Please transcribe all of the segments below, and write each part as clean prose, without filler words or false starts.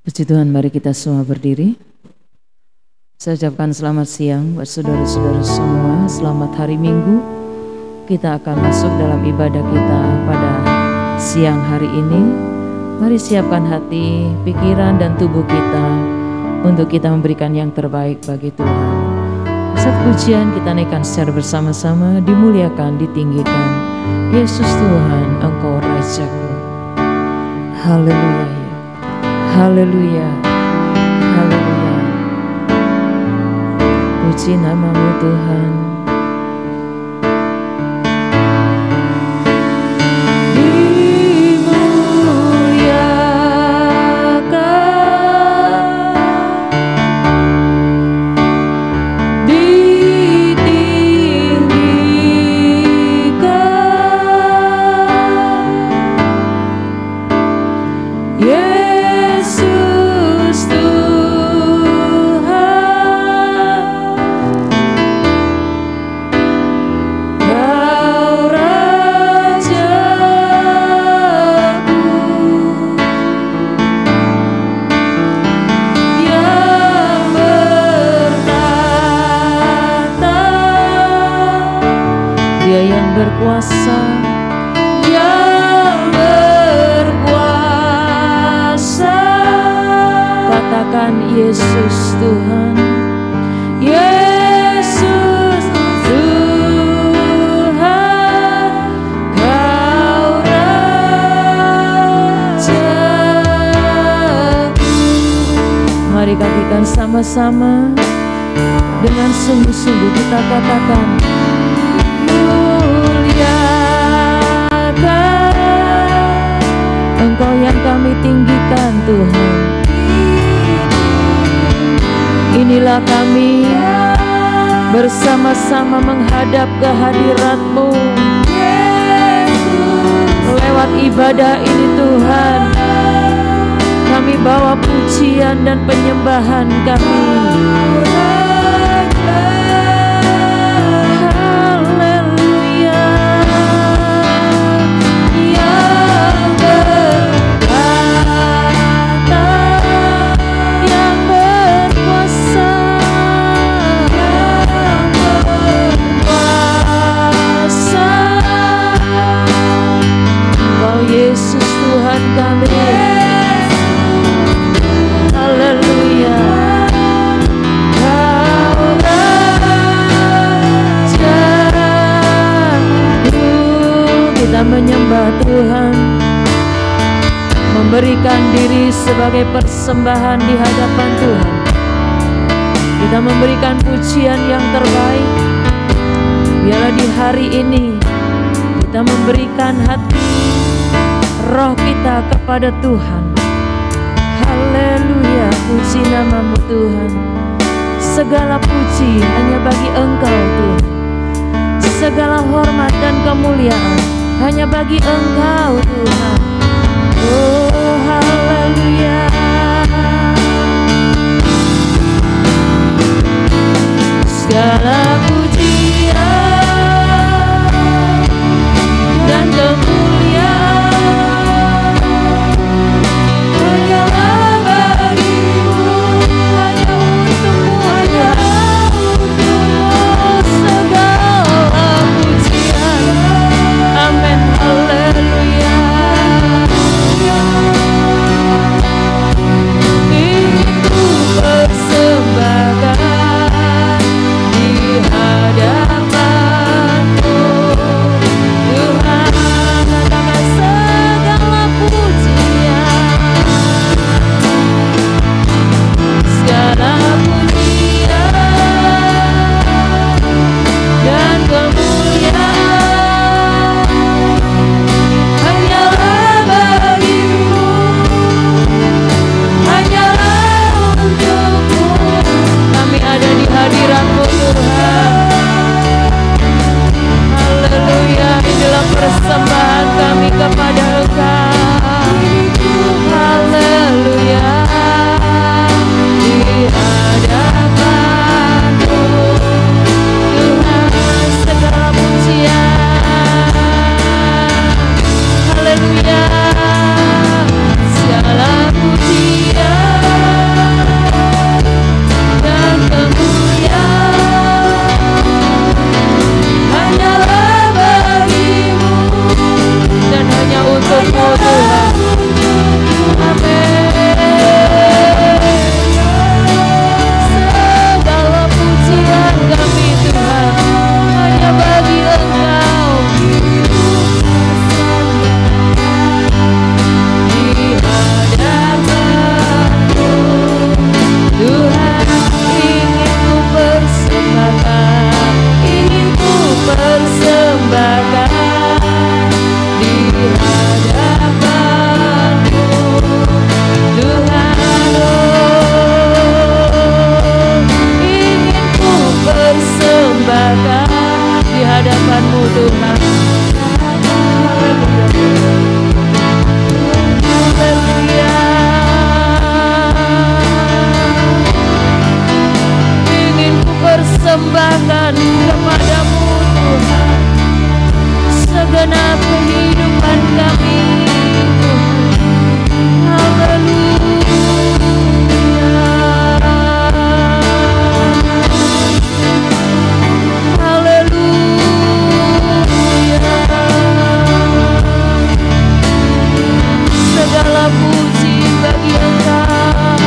Puji Tuhan, mari kita semua berdiri. Saya ucapkan selamat siang buat saudara-saudara semua. Selamat hari Minggu. Kita akan masuk dalam ibadah kita pada siang hari ini. Mari siapkan hati, pikiran, dan tubuh kita untuk kita memberikan yang terbaik bagi Tuhan. Saat pujian kita naikkan secara bersama-sama, dimuliakan, ditinggikan. Yesus Tuhan, Engkau Rajaku. Haleluya. Haleluya, haleluya. Puji nama-Mu Tuhan. Berkuasa, yang berkuasa. Katakan Yesus Tuhan, Yesus Tuhan, Kau Rajaku. Mari katakan sama-sama, dengan sungguh-sungguh kita katakan, Engkau yang kami tinggikan Tuhan. Inilah kami bersama-sama menghadap kehadirat-Mu. Lewat ibadah ini Tuhan, kami bawa pujian dan penyembahan kami. Yesus Tuhan kami, haleluya. Kau Rajaku, kita menyembah Tuhan, memberikan diri sebagai persembahan di hadapan Tuhan. Kita memberikan pujian yang terbaik. Biarlah di hari ini kita memberikan hati, roh kita kepada Tuhan. Haleluya, puji nama-Mu Tuhan. Segala puji hanya bagi Engkau Tuhan. Segala hormat dan kemuliaan hanya bagi Engkau Tuhan. Oh haleluya. Segala pujian dan kemuliaan hanyalah bagi-Mu, hanya untuk-Mu, hanya untuk-Mu. Segala pujian, amin, haleluya. persembahkan di hadapan-Mu Tuhan. Haleluya. Ingin ku persembahkan kepadamu Tuhan segenap kehidupan kami Tuhan. Haleluya. Segala puji bagi Engkau,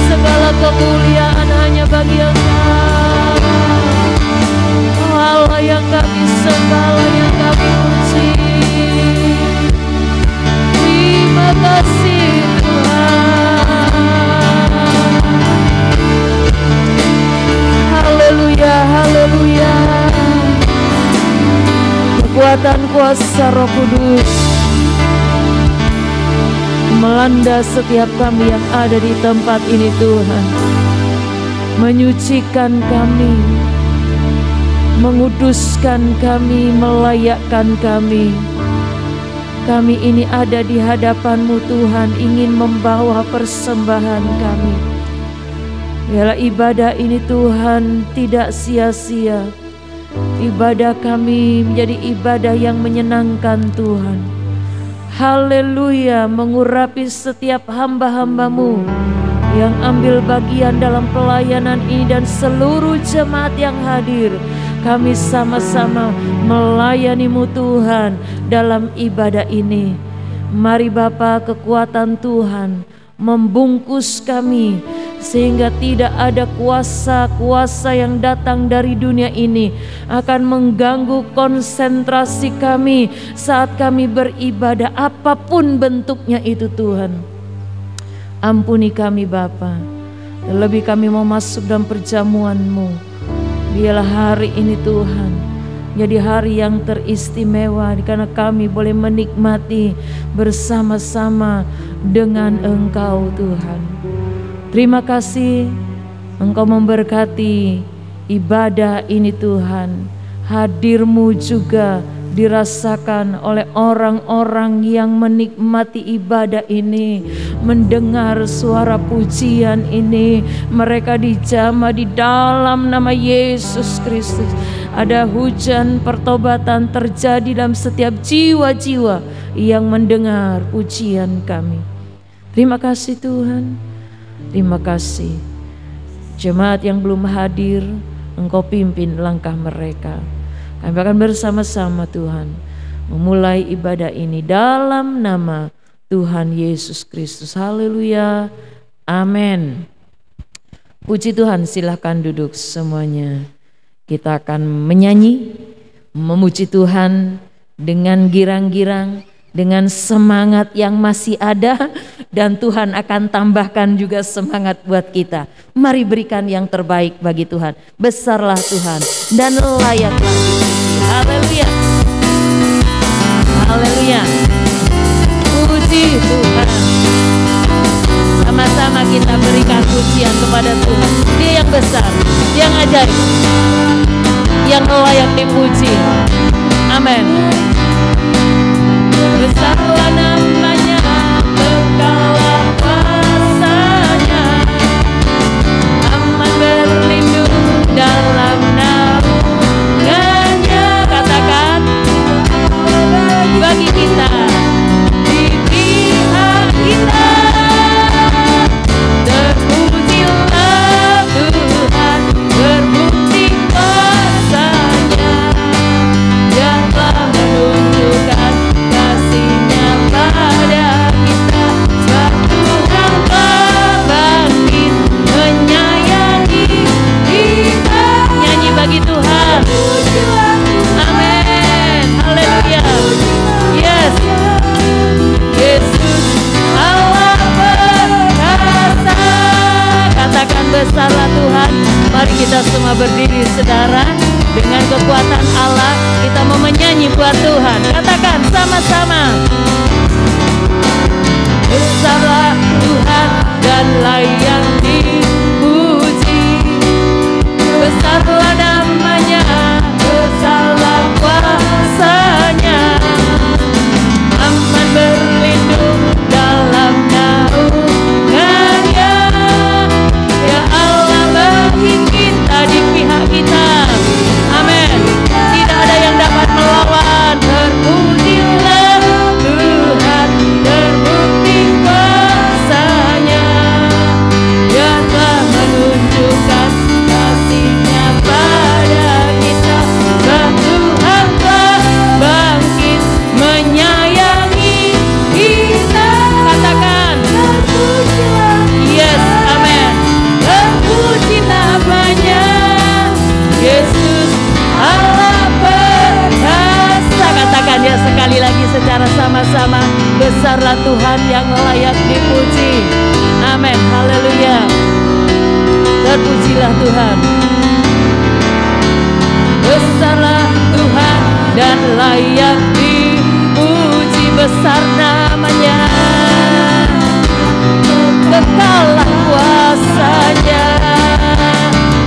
segala kemuliaan hanya bagi Engkau. Oh Allah yang kami sembah, Allah yang kami puji. Terima kasih Tuhan. Haleluya, haleluya. Kekuatan kuasa Roh Kudus melanda setiap kami yang ada di tempat ini Tuhan, menyucikan kami, menguduskan kami, melayakkan kami. Kami ini ada di hadapan-Mu Tuhan, ingin membawa persembahan kami. Biarlah ibadah ini Tuhan tidak sia-sia. Ibadah kami menjadi ibadah yang menyenangkan Tuhan. Haleluya, mengurapi setiap hamba-hamba-Mu yang ambil bagian dalam pelayanan ini dan seluruh jemaat yang hadir. Kami sama-sama melayani-Mu Tuhan dalam ibadah ini. Mari Bapa, kekuatan Tuhan membungkus kami sehingga tidak ada kuasa-kuasa yang datang dari dunia ini akan mengganggu konsentrasi kami saat kami beribadah apapun bentuknya itu Tuhan. Ampuni kami Bapa, terlebih kami mau masuk dalam perjamuan-Mu. Biarlah hari ini Tuhan jadi hari yang teristimewa karena kami boleh menikmati bersama-sama dengan Engkau Tuhan. Terima kasih Engkau memberkati ibadah ini Tuhan. Hadir-Mu juga dirasakan oleh orang-orang yang menikmati ibadah ini, mendengar suara pujian ini. Mereka dijamah di dalam nama Yesus Kristus. Ada hujan pertobatan terjadi dalam setiap jiwa-jiwa yang mendengar pujian kami. Terima kasih Tuhan. Terima kasih. Jemaat yang belum hadir, Engkau pimpin langkah mereka. Kami akan bersama-sama Tuhan memulai ibadah ini dalam nama Tuhan Yesus Kristus. Haleluya. Amin. Puji Tuhan, silakan duduk semuanya. Kita akan menyanyi, memuji Tuhan dengan girang-girang, dengan semangat yang masih ada, dan Tuhan akan tambahkan juga semangat buat kita. Mari berikan yang terbaik bagi Tuhan. Besarlah Tuhan dan layaklah dipuji. Haleluya. Haleluya. Puji Tuhan. Sama-sama kita berikan pujian kepada Tuhan. Dia yang besar, yang ajaib, yang layak dipuji. Amin. Besarlah namanya, engkaulah kuasanya, aman berlindung dalam naungannya. Katakan, bagi kita, di pihak kita. Terpujilah Tuhan, berbukti kuasanya, Dia telah menunjukkan kasih-Nya pada kita. Sebab Tuhan telah bangkit menyayangi kita. Nyanyi bagi Tuhan. Amin. Haleluya. Yes. Yesus Allah perkasa. Katakan besarlah Tuhan. Mari kita semua berdiri saudara. Dengan kekuatan Allah kita mau menyanyi buat Tuhan. Katakan sama-sama. Besarlah Tuhan dan layak dipuji. Besarlah Yesus Allah perkasa. Katakan ya sekali lagi secara sama-sama, besarlah Tuhan yang layak dipuji. Amin, haleluya. Terpujilah Tuhan. Besarlah Tuhan dan layak dipuji, besar namanya, kekallah kuasanya,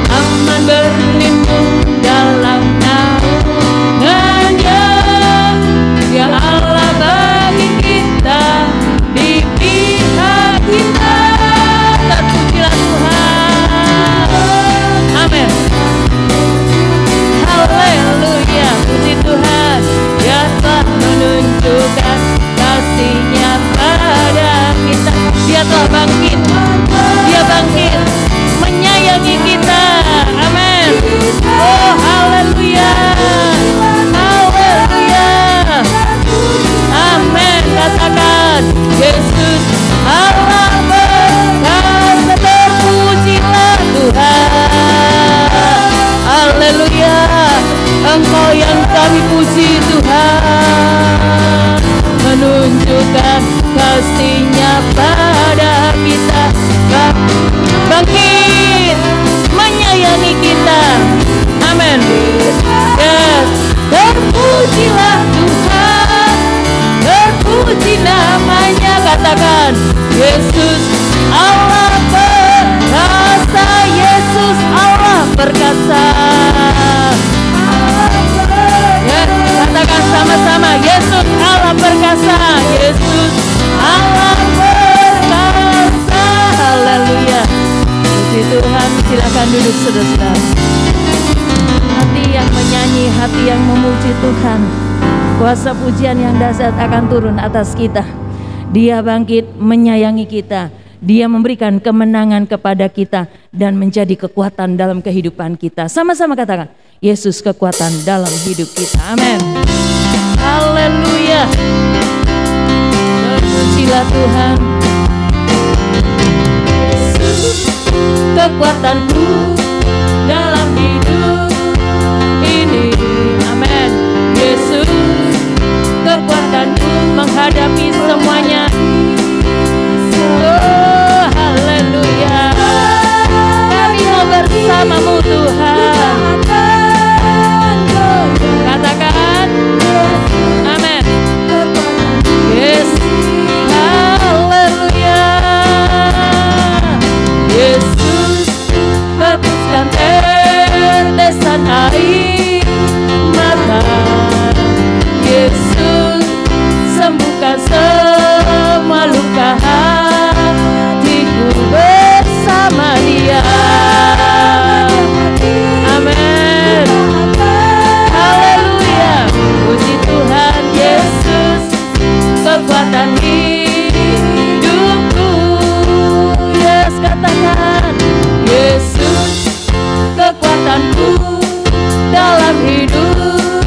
aman berlindung dalam naungannya. Ya Allah bagi kita, di pihak kita, terpujilah Tuhan. Amin. Haleluya, puji Tuhan. Dia telah menunjukkan kasih-Nya pada kita. Dia telah bangkit, Dia bangkit menyayangi kita. Amin. Oh haleluya, haleluya. Amin. Katakan Yesus Allah perkasa. Terpujilah Tuhan. Haleluya. Engkau yang kami puji Tuhan, menunjukkan kasih-Nya pada kita. Bangkit menyayangi kita. Amin. Yes. Terpujilah Tuhan, terpuji namanya. Katakan Yesus Allah perkasa. Yesus Allah perkasa. Ya, katakan sama-sama, Yesus Allah perkasa. Yesus Allah perkasa. Haleluya. Puji Tuhan. Silakan duduk saudara. Hati yang menyanyi, hati yang memuji Tuhan, kuasa pujian yang dahsyat akan turun atas kita. Dia bangkit menyayangi kita. Dia memberikan kemenangan kepada kita dan menjadi kekuatan dalam kehidupan kita. Sama-sama katakan, Yesus kekuatan dalam hidup kita. Amin. Haleluya. Terpujilah Tuhan. Yesus kekuatanku dalam hidup ini. Amin. Yesus kekuatanku menghadapi semuanya. Oh haleluya. Kami mau bersamamu Tuhan. Katakan amin. Yes. Haleluya. Yesus hapuskan tetesan air mata. Yesus sembuhkan semua luka hatiku bersama Dia. Amin. Haleluya. Puji Tuhan. Yesus kekuatan hidupku. Yes, katakan Yesus kekuatanku dalam hidup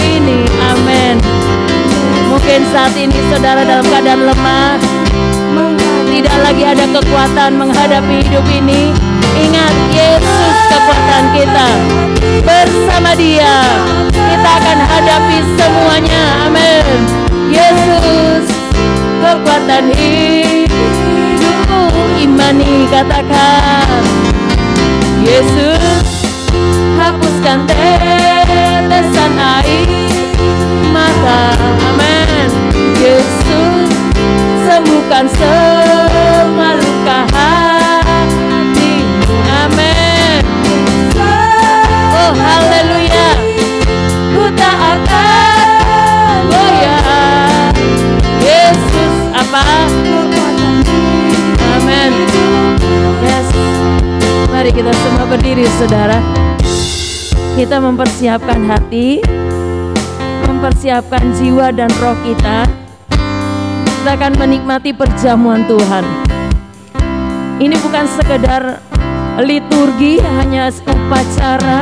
ini. Amin. Mungkin saat ini saudara dalam keadaan lemah, tidak lagi ada kekuatan menghadapi hidup ini. Ingat, Yesus kekuatan kita. Bersama Dia kita akan hadapi semuanya. Amin. Yesus kekuatan hidupku. Imani, katakan Yesus hapuskan tetesan air mata. Amin. Yesus sembuhkan semua luka hati. Amin. Oh haleluya. Ku tak akan goyah. Yesus apa? Amin. Yes. Mari kita semua berdiri saudara. Kita mempersiapkan hati, mempersiapkan jiwa dan roh kita. Kita akan menikmati perjamuan Tuhan. Ini bukan sekedar liturgi, hanya upacara,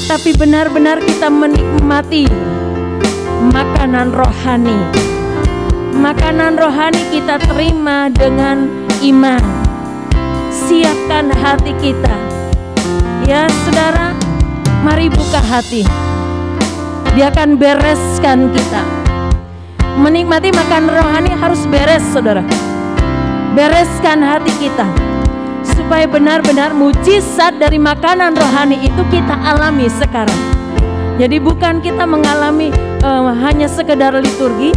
tapi benar-benar kita menikmati makanan rohani. Makanan rohani kita terima dengan iman. Siapkan hati kita. Ya saudara, Mari buka hati. Dia akan bereskan kita. Menikmati makan rohani harus beres, saudara. Bereskan hati kita, supaya benar-benar mujizat dari makanan rohani itu kita alami sekarang. Jadi bukan kita mengalami hanya sekedar liturgi,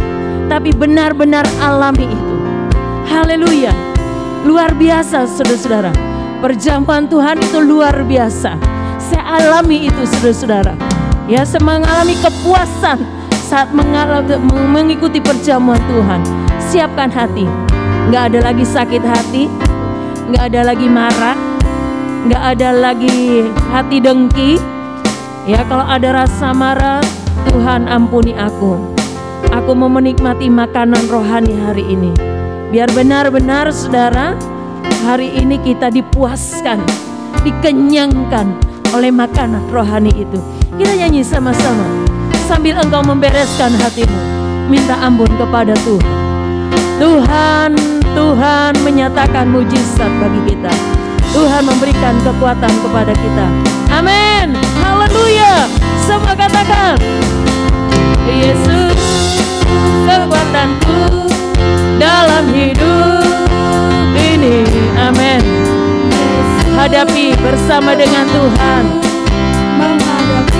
tapi benar-benar alami itu. Haleluya. Luar biasa, saudara-saudara. Perjamuan Tuhan itu luar biasa. Saya alami itu, saudara-saudara. Ya, saya mengalami kepuasan saat mengikuti perjamuan Tuhan. Siapkan hati. Nggak ada lagi sakit hati, nggak ada lagi marah, nggak ada lagi hati dengki. Ya, kalau ada rasa marah, Tuhan ampuni aku. Aku mau menikmati makanan rohani hari ini. Biar benar-benar, saudara, hari ini kita dipuaskan, dikenyangkan oleh makanan rohani itu. Kita nyanyi sama-sama sambil engkau membereskan hatimu. Minta ampun kepada Tuhan. Tuhan menyatakan mujizat bagi kita. Tuhan memberikan kekuatan kepada kita. Amin. Haleluya. Semua katakan, Yesus kekuatanku dalam hidup ini. Amin. Hadapi bersama dengan Tuhan.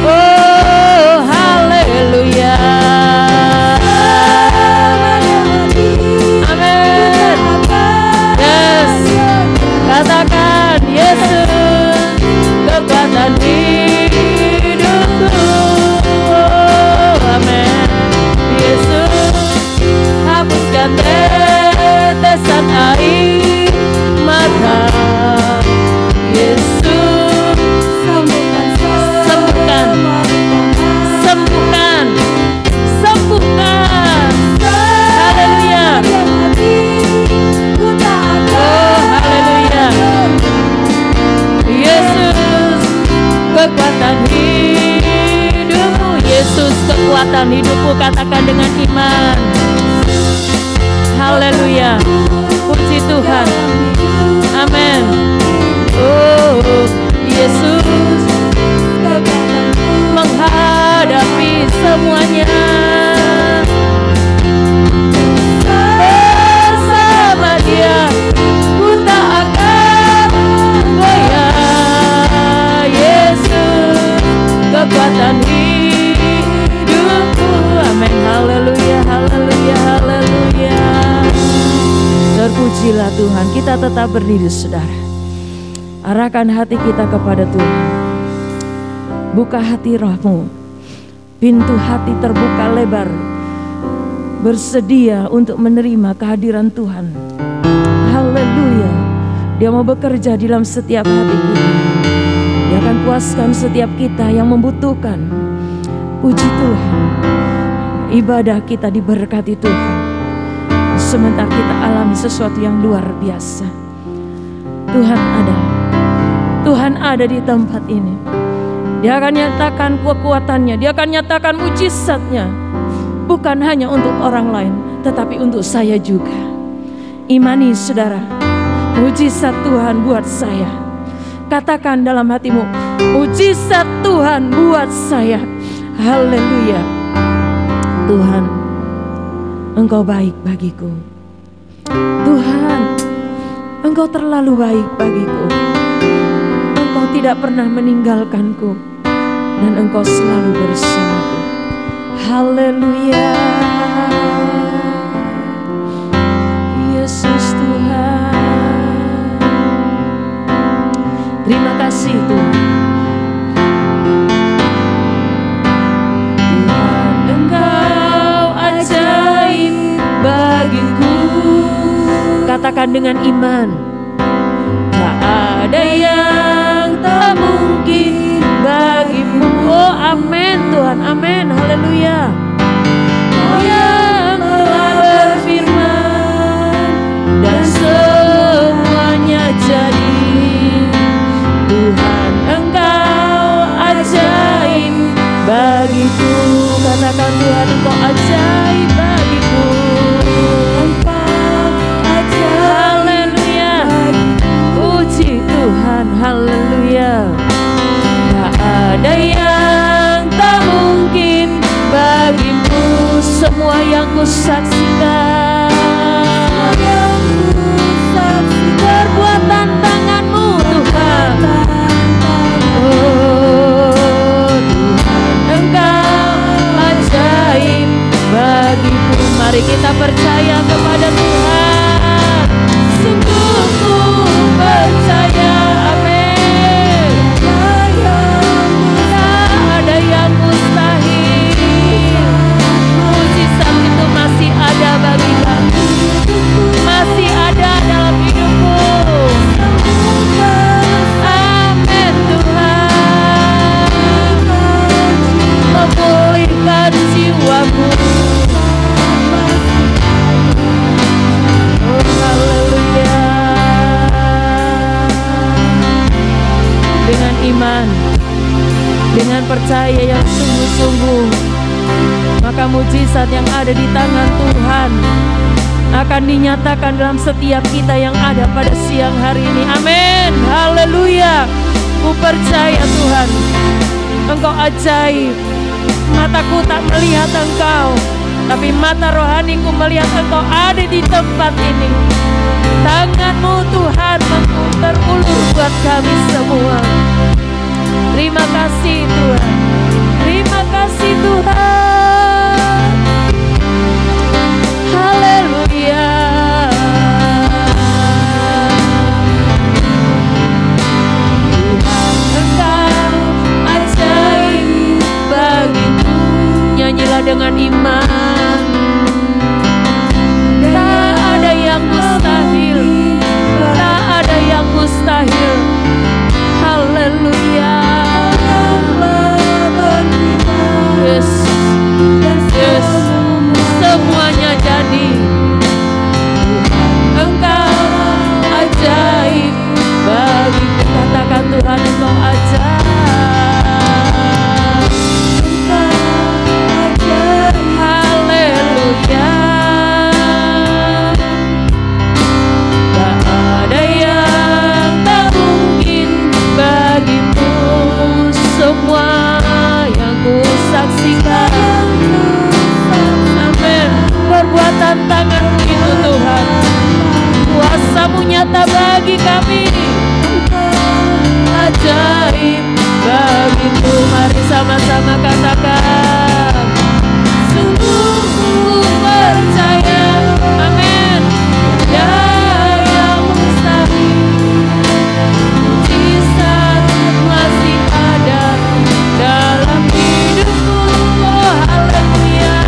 Oh, haleluya. Amin. Yes. Katakan, Yesus kekuatan hidupku. Oh, amin. Yesus hapuskan tetesan air mata. Yesus sembuhkan, haleluya. Oh, haleluya. Yesus kekuatan hidupmu. Yesus kekuatan hidupmu. Katakan dengan iman. Haleluya. Puji Tuhan. Amin. Oh, Yesus menghadapi semuanya. Bersama Dia ku tak akan goyah. Yesus kekuatan hidupku. Amin. Haleluya, haleluya, haleluya. Terpujilah Tuhan. Kita tetap berdiri, saudara. Arahkan hati kita kepada Tuhan. Buka hati rohmu. Pintu hati terbuka lebar, bersedia untuk menerima kehadiran Tuhan. Haleluya. Dia mau bekerja di dalam setiap hati kita. Dia akan puaskan setiap kita yang membutuhkan. Puji Tuhan. Ibadah kita diberkati Tuhan. Sementara kita alami sesuatu yang luar biasa. Tuhan ada. Tuhan ada di tempat ini. Dia akan nyatakan kekuatannya. Dia akan nyatakan mujizatnya. Bukan hanya untuk orang lain, tetapi untuk saya juga. Imani, saudara. Mujizat Tuhan buat saya. Katakan dalam hatimu, mujizat Tuhan buat saya. Haleluya. Tuhan, Engkau baik bagiku. Tuhan, Engkau terlalu baik bagiku. Engkau tidak pernah meninggalkanku, dan Engkau selalu bersamaku. Haleluya. Yesus Tuhan. Terima kasih Tuhan. Tuhan, Engkau ajaib bagiku. Katakan dengan iman. Tak ada yang tak mungkin bagimu. Oh, amin Tuhan, amin, haleluya. Oh, yang telah berfirman dan semuanya jadi. Tuhan, Engkau ajaib bagiku. Katakan, Tuhan, Engkau ajaib bagiku. Engkau ajaib. Haleluya. Puji Tuhan, haleluya. Tak ada yang ku saksikan, perbuatan tangan-Mu Tuhan. Oh Tuhan, Engkau ajaib bagiku. Mari kita percaya kepada Tuhan. Sungguh ku percaya, amin. Tak ada yang mustahil. Mujizat itu masih ada bagi kami, masih ada dalam hidupku. Amin Tuhan, memulihkan jiwaku. Oh haleluya. Dengan iman, dengan percaya yang sungguh-sungguh, maka mujizat yang ada di tangan Tuhan akan dinyatakan dalam setiap kita yang ada pada siang hari ini. Amin. Haleluya. Ku percaya Tuhan, Engkau ajaib. Mataku tak melihat Engkau, tapi mata rohaniku melihat Engkau ada di tempat ini. Tangan-Mu Tuhan terulur buat kami semua. Terima kasih Tuhan. Terima kasih Tuhan. Haleluya. Tuhan Engkau ajaib bagiku. Nyanyilah dengan iman. Tak ada yang mustahil, tak ada yang mustahil. Haleluya. Yes, yes, semuanya jadi. Engkau ajaib bagiku. Katakan Tuhan, Engkau ajaib. Haleluya. Tak ada yang tak mungkin bagimu. Semua yang ku saksikan, amin. Perbuatan tangan-Mu itu Tuhan, kuasa-Mu nyata bagi kami. Ajaib bagiku. Mari sama-sama katakan. Sungguh ku percaya, amin. Tiada yang mustahil. Mujizat masih ada dalam hidupku. Oh haleluya.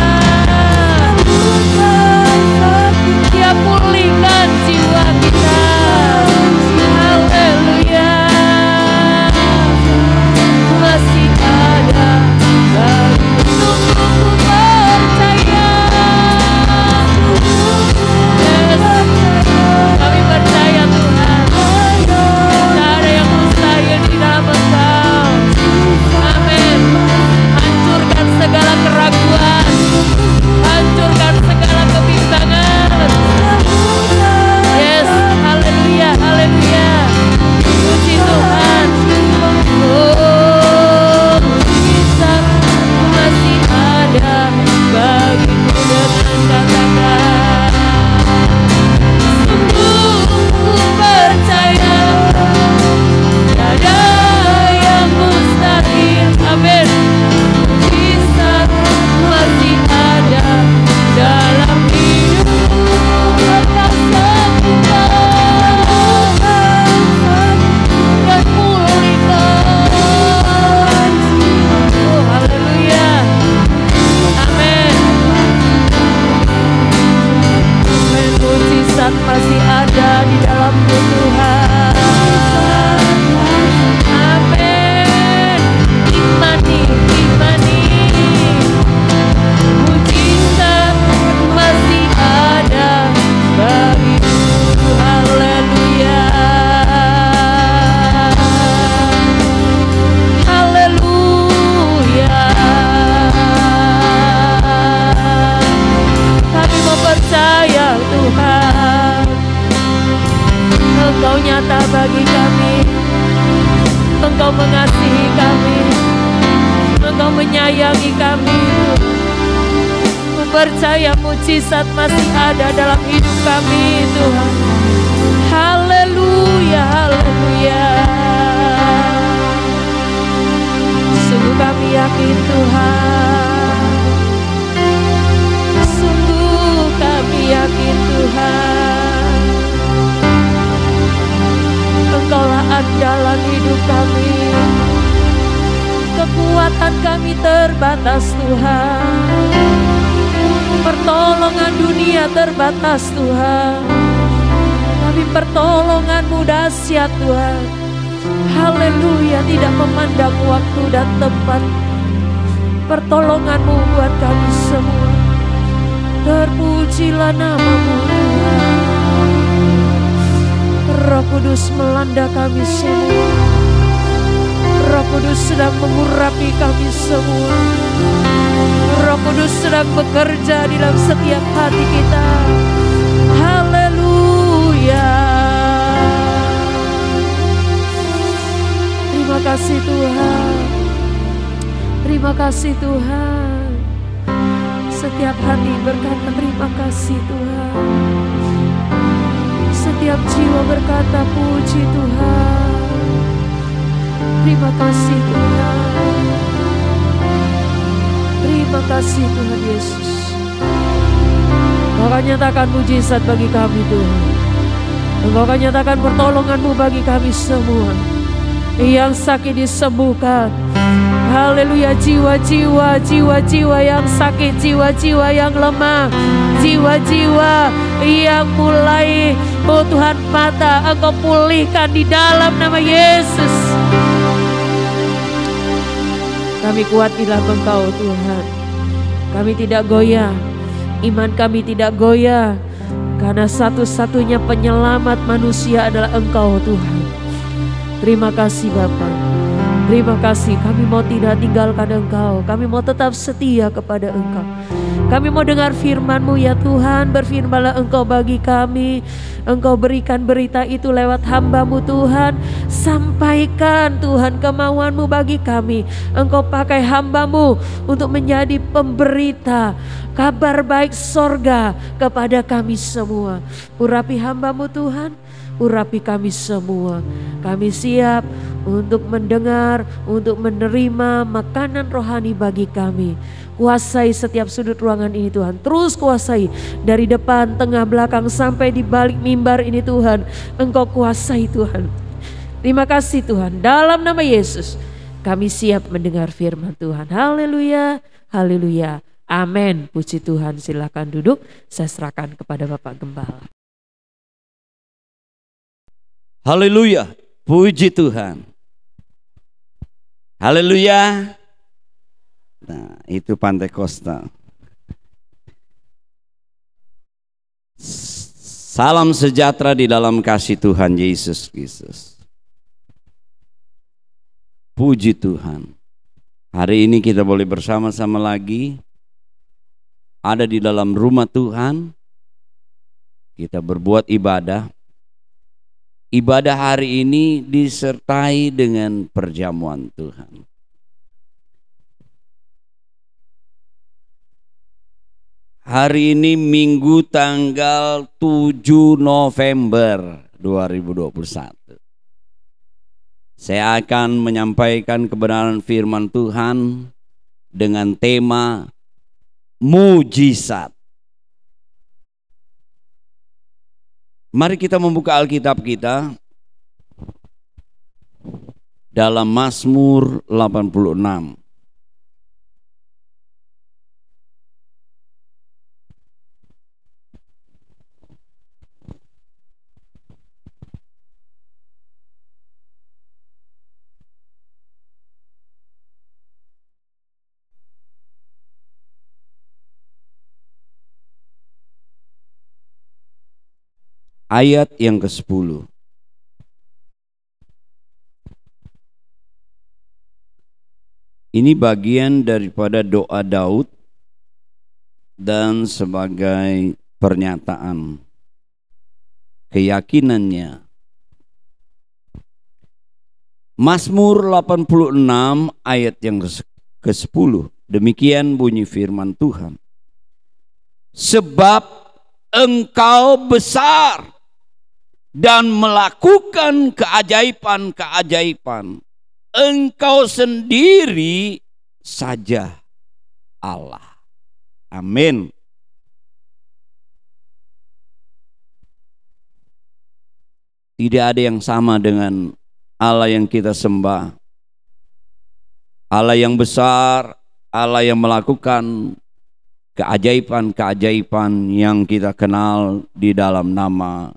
Dia pulihkan jiwa kita. Haleluya. Masih ada bagiku. Sungguh ku percaya. Yes. Kami percaya Tuhan, tak ada yang mustahil di dalam Engkau. Amin. Hancurkan segala keraguan, hancurkan segala kebimbangan. Yes, haleluya, haleluya. Puji Tuhan. Oh, mujizat masih ada bagiku. Dengan katakan, sungguh ku percaya, tiada yang mustahil. Amin. Mujizat masih ada dalam hidupku. Engkau sembuhkan dan pulihkan. Oh haleluya. Amin. Amin. Mujizat masih ada di dalam-Mu Tuhan. Amin. Imani, imani. Mujizat masih ada bagiku. Haleluya. Haleluya. Kami mau percaya Tuhan, Engkau nyata bagi kami. Engkau mengasihi kami, Engkau menyayangi kami. percaya mujizat masih ada dalam hidup kami Tuhan. Haleluya, haleluya. Sungguh kami yakin Tuhan, sungguh kami yakin Tuhan, Engkaulah andalan hidup kami. Kekuatan kami terbatas Tuhan, pertolongan dunia terbatas Tuhan, tapi pertolongan-Mu dahsyat Tuhan. Haleluya, tidak memandang waktu dan tempat. Pertolongan-Mu buat kami semua. Terpujilah nama-Mu Tuhan. Roh Kudus melanda kami semua. Roh Kudus sedang mengurapi kami semua. Roh Kudus sedang bekerja di dalam setiap hati kita. Haleluya. Terima kasih Tuhan. Terima kasih Tuhan. Setiap hati berkata terima kasih Tuhan. Setiap jiwa berkata puji Tuhan. Terima kasih Tuhan. Terima kasih Tuhan Yesus. Engkau akan nyatakan mujizat bagi kami Tuhan. Engkau akan nyatakan pertolongan-Mu bagi kami semua. Yang sakit disembuhkan. Haleluya, jiwa-jiwa yang sakit, jiwa-jiwa yang lemah, jiwa-jiwa yang mulai, oh Tuhan, patah, Engkau pulihkan di dalam nama Yesus. Kami kuat di dalam Engkau Tuhan. Kami tidak goyah, iman kami tidak goyah, karena satu-satunya penyelamat manusia adalah Engkau Tuhan. Terima kasih Bapa. Terima kasih, kami mau tidak tinggalkan Engkau. Kami mau tetap setia kepada Engkau. Kami mau dengar firman-Mu ya Tuhan. Berfirmanlah Engkau bagi kami. Engkau berikan berita itu lewat hamba-Mu Tuhan. Sampaikan Tuhan kemauan-Mu bagi kami. Engkau pakai hamba-Mu untuk menjadi pemberita kabar baik sorga kepada kami semua. Urapi hamba-Mu Tuhan. Urapi kami semua. Kami siap untuk mendengar, untuk menerima makanan rohani bagi kami. Kuasai setiap sudut ruangan ini Tuhan. Terus kuasai dari depan, tengah, belakang sampai di balik mimbar ini Tuhan. Engkau kuasai Tuhan. Terima kasih Tuhan. Dalam nama Yesus kami siap mendengar firman Tuhan. Haleluya, haleluya. Amin. Puji Tuhan. Silakan duduk. Saya serahkan kepada Bapak Gembala. Haleluya, puji Tuhan. Haleluya. Nah, itu Pantai Costa. Salam sejahtera di dalam kasih Tuhan Yesus Kristus. Puji Tuhan. Hari ini kita boleh bersama-sama lagi ada di dalam rumah Tuhan. Kita berbuat ibadah. Ibadah hari ini disertai dengan perjamuan Tuhan. Hari ini Minggu tanggal 7 November 2021. Saya akan menyampaikan kebenaran firman Tuhan dengan tema mujizat. Mari kita membuka Alkitab kita dalam Mazmur 86. Ayat yang ke-10. Ini bagian daripada doa Daud dan sebagai pernyataan keyakinannya. Mazmur 86 ayat yang ke-10. Demikian bunyi firman Tuhan. sebab Engkau besar dan melakukan keajaiban-keajaiban. Engkau sendiri saja Allah. Amin. Tidak ada yang sama dengan Allah yang kita sembah. Allah yang besar, Allah yang melakukan keajaiban-keajaiban yang kita kenal di dalam nama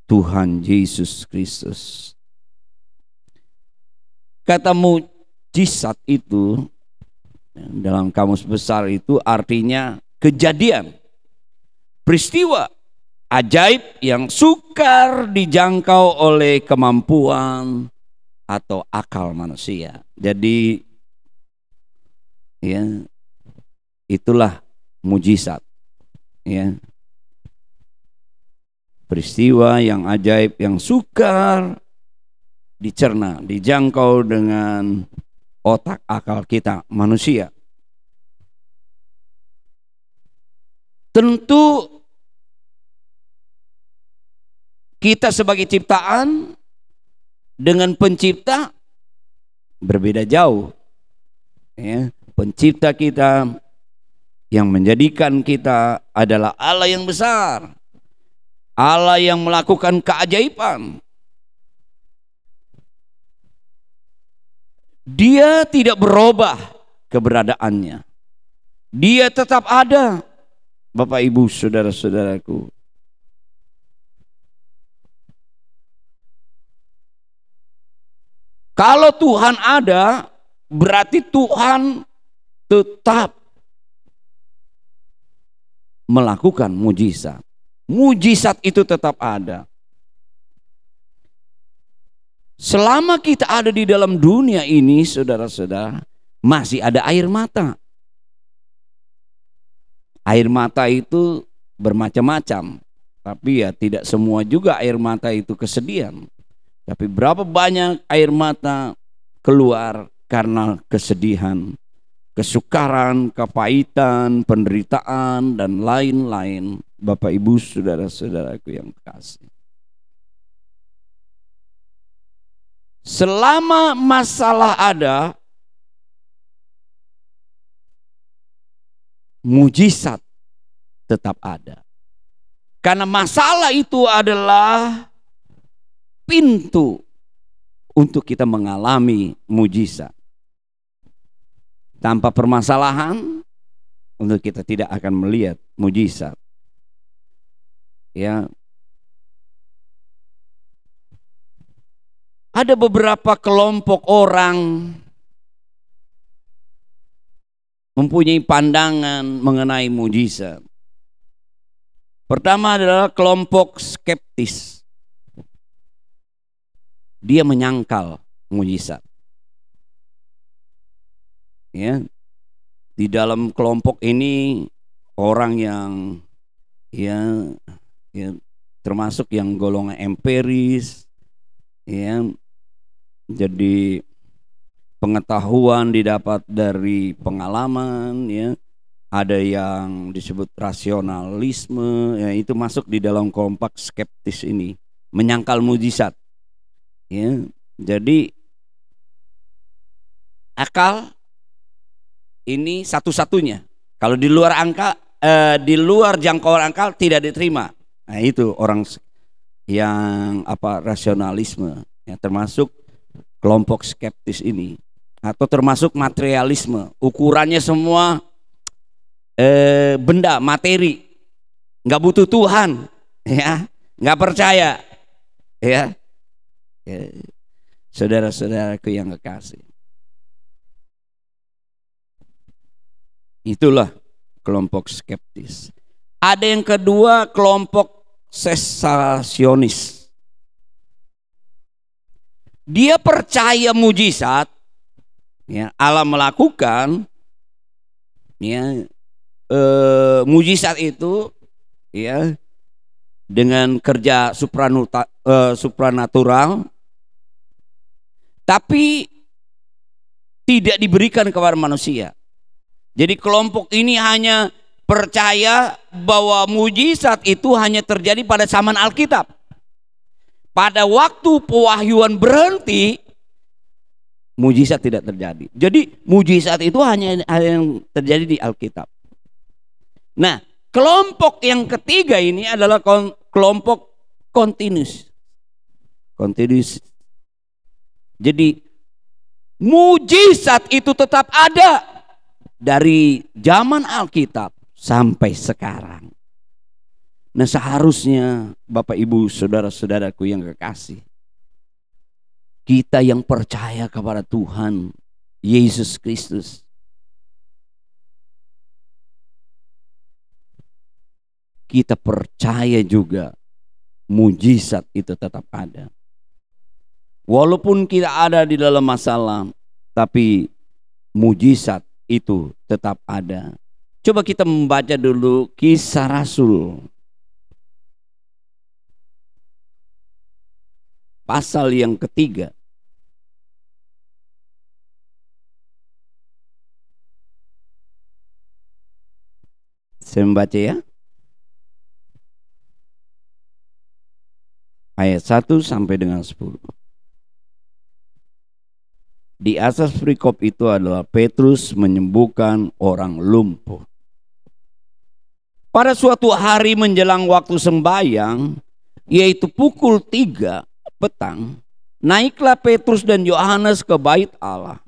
Tuhan Yesus Kristus. Kata mujizat itu dalam kamus besar itu artinya kejadian, peristiwa ajaib yang sukar dijangkau oleh kemampuan atau akal manusia. Jadi ya, itulah mujizat. Ya. Peristiwa yang ajaib yang sukar dicerna, dijangkau dengan otak akal kita manusia. Tentu kita sebagai ciptaan dengan pencipta berbeda jauh. Ya, pencipta kita yang menjadikan kita adalah Allah yang besar, Allah yang melakukan keajaiban. Dia tidak berubah keberadaannya. Dia tetap ada, Bapak Ibu saudara-saudaraku. Kalau Tuhan ada, berarti Tuhan tetap melakukan mujizat. Mujizat itu tetap ada. Selama kita ada di dalam dunia ini, saudara-saudara, masih ada air mata. Air mata itu bermacam-macam, tapi ya tidak semua juga air mata itu kesedihan. Tapi berapa banyak air mata keluar karena kesedihan, kesukaran, kepahitan, penderitaan, dan lain-lain. Bapak Ibu saudara-saudaraku yang kasih. Selama masalah ada, mujizat tetap ada. Karena masalah itu adalah pintu untuk kita mengalami mujizat. Tanpa permasalahan, untuk kita tidak akan melihat mujizat. Ya. Ada beberapa kelompok orang mempunyai pandangan mengenai mujizat. Pertama adalah kelompok skeptis. Dia menyangkal mujizat. Ya, di dalam kelompok ini orang yang ya termasuk yang golongan empiris, ya, jadi pengetahuan didapat dari pengalaman, ya. Ada yang disebut rasionalisme, ya, itu masuk di dalam kelompok skeptis ini, menyangkal mujizat. Ya, jadi akal ini satu-satunya. Kalau di luar di luar jangkauan akal tidak diterima. Nah, itu orang yang rasionalisme, ya, termasuk kelompok skeptis ini, atau termasuk materialisme. Ukurannya semua benda, materi, nggak butuh Tuhan, ya, nggak percaya, ya. Saudara-saudaraku yang kekasih, itulah kelompok skeptis. Ada yang kedua, kelompok sensasionis. Dia percaya mujizat, ya, Allah melakukan, ya, mujizat itu, ya, dengan kerja supranatural, tapi tidak diberikan kepada manusia. Jadi kelompok ini hanya percaya bahwa mujizat itu hanya terjadi pada zaman Alkitab. Pada waktu pewahyuan berhenti, mujizat tidak terjadi. Jadi mujizat itu hanya yang terjadi di Alkitab. Nah, kelompok yang ketiga ini adalah kelompok continuous. Jadi mujizat itu tetap ada dari zaman Alkitab sampai sekarang. Nah, seharusnya Bapak Ibu saudara-saudaraku yang kekasih, kita yang percaya kepada Tuhan Yesus Kristus, kita percaya juga mujizat itu tetap ada. Walaupun kita ada di dalam masalah, tapi mujizat itu tetap ada. Coba kita membaca dulu Kisah Rasul pasal yang ketiga. Saya membaca ya. Ayat 1 sampai dengan 10. Di atas perikop itu adalah Petrus menyembuhkan orang lumpuh. Pada suatu hari menjelang waktu sembahyang, yaitu pukul 3 petang, naiklah Petrus dan Yohanes ke bait Allah.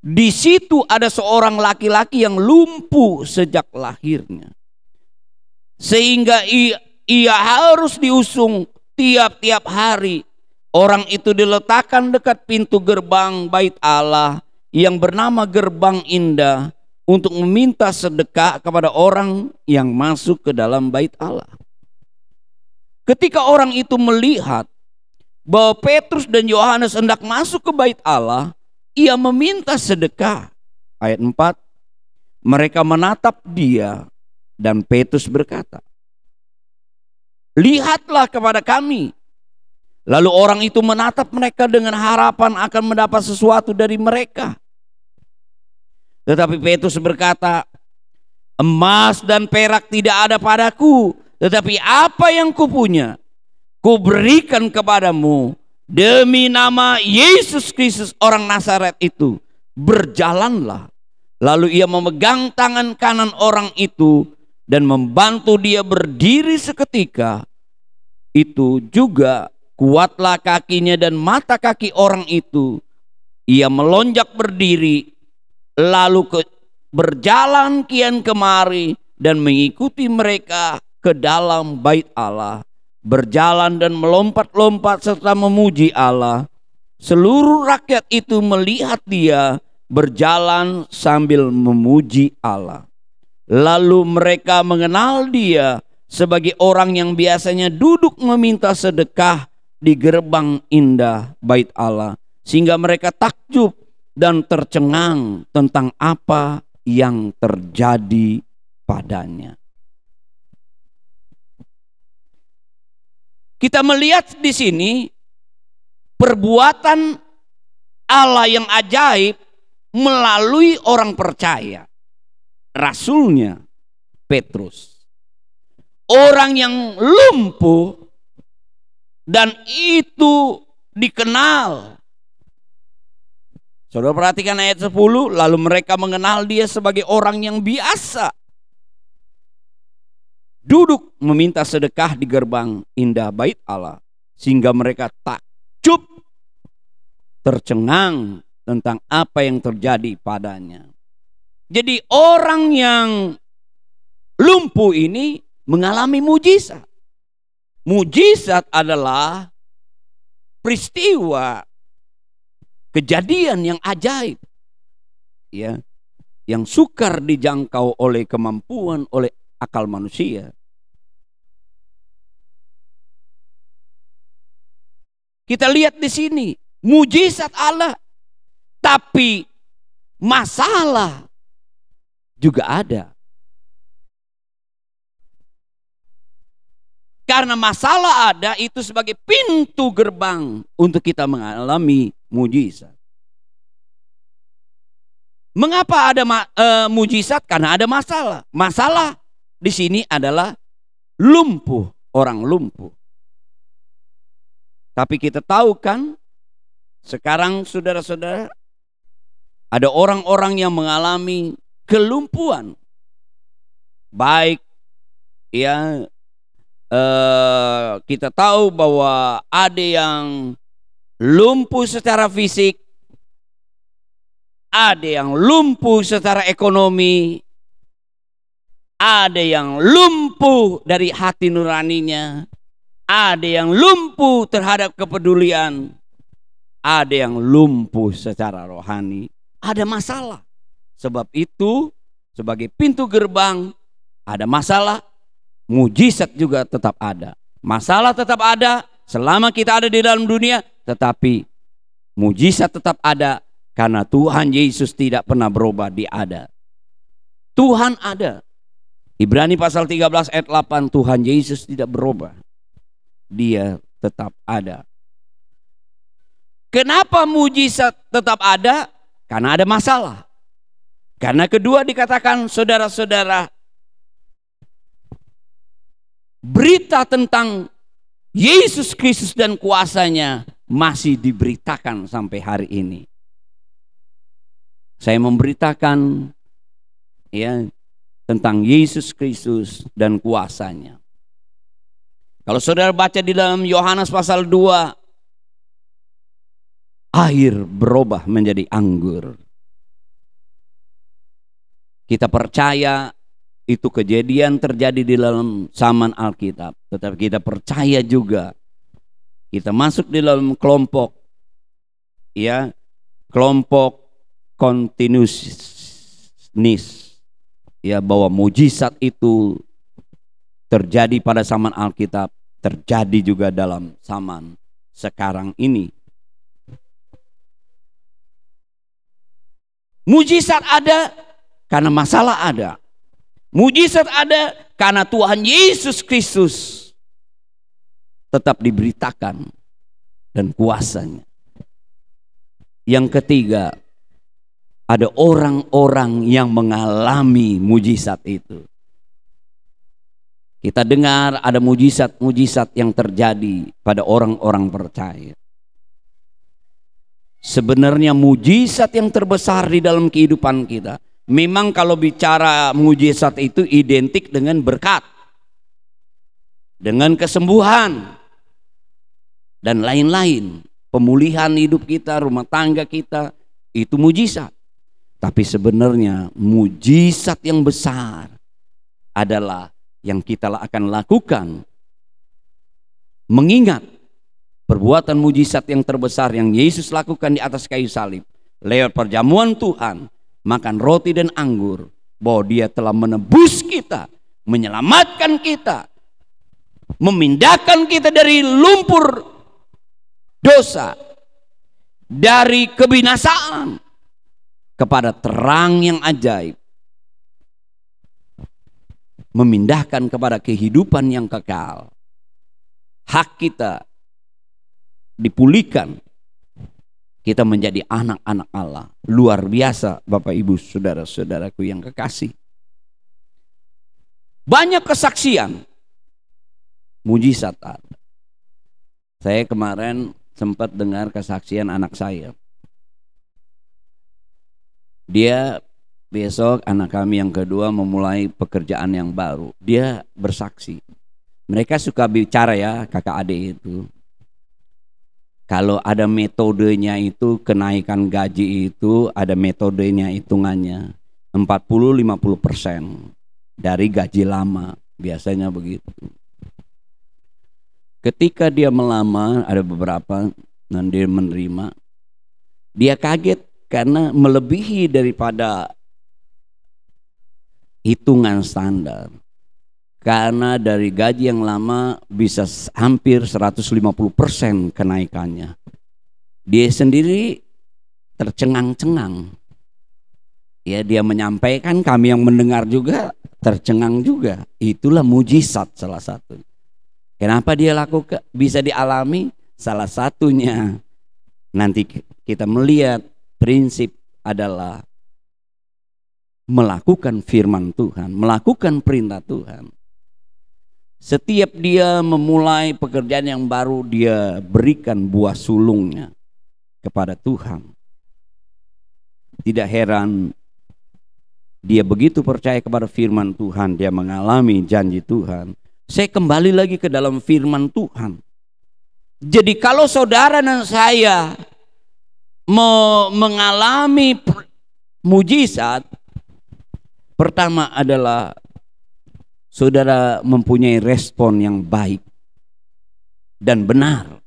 Di situ ada seorang laki-laki yang lumpuh sejak lahirnya, sehingga ia harus diusung tiap-tiap hari. Orang itu diletakkan dekat pintu gerbang bait Allah yang bernama Gerbang Indah untuk meminta sedekah kepada orang yang masuk ke dalam bait Allah. Ketika orang itu melihat bahwa Petrus dan Yohanes hendak masuk ke bait Allah, ia meminta sedekah. Ayat 4, mereka menatap dia dan Petrus berkata, "Lihatlah kepada kami." Lalu orang itu menatap mereka dengan harapan akan mendapat sesuatu dari mereka. Tetapi Petrus berkata, "Emas dan perak tidak ada padaku, tetapi apa yang kupunya, kuberikan kepadamu. Demi nama Yesus Kristus orang Nazaret itu, berjalanlah." Lalu ia memegang tangan kanan orang itu dan membantu dia berdiri seketika. Itu juga kuatlah kakinya dan mata kaki orang itu. Ia melonjak berdiri, lalu berjalan kian kemari dan mengikuti mereka ke dalam bait Allah. Berjalan dan melompat-lompat serta memuji Allah. Seluruh rakyat itu melihat dia berjalan sambil memuji Allah. Lalu mereka mengenal dia sebagai orang yang biasanya duduk meminta sedekah di gerbang indah bait Allah, sehingga mereka takjub dan tercengang tentang apa yang terjadi padanya. Kita melihat di sini perbuatan Allah yang ajaib melalui orang percaya, rasulnya Petrus, orang yang lumpuh. Dan itu dikenal. Saudara perhatikan ayat 10. Lalu mereka mengenal dia sebagai orang yang biasa duduk meminta sedekah di gerbang indah bait Allah, sehingga mereka takjub, tercengang tentang apa yang terjadi padanya. Jadi orang yang lumpuh ini mengalami mujizat. Mujizat adalah peristiwa kejadian yang ajaib, ya, yang sukar dijangkau oleh kemampuan, oleh akal manusia. Kita lihat di sini mujizat Allah, tapi masalah juga ada. Karena masalah ada itu sebagai pintu gerbang untuk kita mengalami mujizat. Mengapa ada mujizat? Karena ada masalah. Masalah di sini adalah lumpuh, orang lumpuh. Tapi kita tahu kan, sekarang saudara-saudara, ada orang-orang yang mengalami kelumpuhan. Baik, ya, kita tahu bahwa ada yang lumpuh secara fisik, ada yang lumpuh secara ekonomi, ada yang lumpuh dari hati nuraninya, ada yang lumpuh terhadap kepedulian, ada yang lumpuh secara rohani. Ada masalah. Sebab itu, sebagai pintu gerbang, ada masalah, mujizat juga tetap ada. Masalah tetap ada selama kita ada di dalam dunia, tetapi mujizat tetap ada karena Tuhan Yesus tidak pernah berubah, Dia ada. Tuhan ada. Ibrani pasal 13 ayat 8, Tuhan Yesus tidak berubah. Dia tetap ada. Kenapa mujizat tetap ada? Karena ada masalah. Karena kedua dikatakan, saudara-saudara, berita tentang Yesus Kristus dan kuasanya masih diberitakan sampai hari ini. Saya memberitakan ya tentang Yesus Kristus dan kuasanya. Kalau saudara baca di dalam Yohanes pasal 2, air berubah menjadi anggur. Kita percaya itu kejadian terjadi di dalam zaman Alkitab. Tetapi kita percaya juga, kita masuk di dalam kelompok, ya, kelompok kontinuinis, ya, bahwa mujizat itu terjadi pada zaman Alkitab, terjadi juga dalam zaman sekarang ini. Mujizat ada karena masalah ada. Mujizat ada karena Tuhan Yesus Kristus tetap diberitakan dan kuasanya. Yang ketiga, ada orang-orang yang mengalami mujizat itu. Kita dengar ada mujizat-mujizat yang terjadi pada orang-orang percaya. Sebenarnya mujizat yang terbesar di dalam kehidupan kita, memang kalau bicara mujizat itu identik dengan berkat, dengan kesembuhan, dan lain-lain. Pemulihan hidup kita, rumah tangga kita, itu mujizat. Tapi sebenarnya mujizat yang besar adalah yang kita akan lakukan, mengingat perbuatan mujizat yang terbesar yang Yesus lakukan di atas kayu salib. Lewat perjamuan Tuhan, makan roti dan anggur, bahwa Dia telah menebus kita, menyelamatkan kita, memindahkan kita dari lumpur dosa, dari kebinasaan kepada terang yang ajaib, memindahkan kepada kehidupan yang kekal. Hak kita dipulihkan, kita menjadi anak-anak Allah. Luar biasa Bapak Ibu saudara-saudaraku yang kekasih. Banyak kesaksian mujizat ada. Saya kemarin sempat dengar kesaksian anak saya. Dia besok, anak kami yang kedua, memulai pekerjaan yang baru. Dia bersaksi. Mereka suka bicara ya, kakak adik itu. Kalau ada metodenya itu, kenaikan gaji itu ada metodenya, hitungannya 40-50% dari gaji lama, biasanya begitu. Ketika dia melamar, ada beberapa dan dia menerima, dia kaget karena melebihi daripada hitungan standar. Karena dari gaji yang lama bisa hampir 150% kenaikannya. Dia sendiri tercengang-cengang. Ya, dia menyampaikan, kami yang mendengar juga tercengang juga. Itulah mujizat salah satu. Kenapa dia lakukan, bisa dialami? Salah satunya nanti kita melihat prinsip adalah melakukan firman Tuhan, melakukan perintah Tuhan. Setiap dia memulai pekerjaan yang baru, dia berikan buah sulungnya kepada Tuhan. Tidak heran dia begitu percaya kepada firman Tuhan, dia mengalami janji Tuhan. Saya kembali lagi ke dalam firman Tuhan. Jadi kalau saudara dan saya mengalami mujizat, pertama adalah saudara mempunyai respon yang baik dan benar.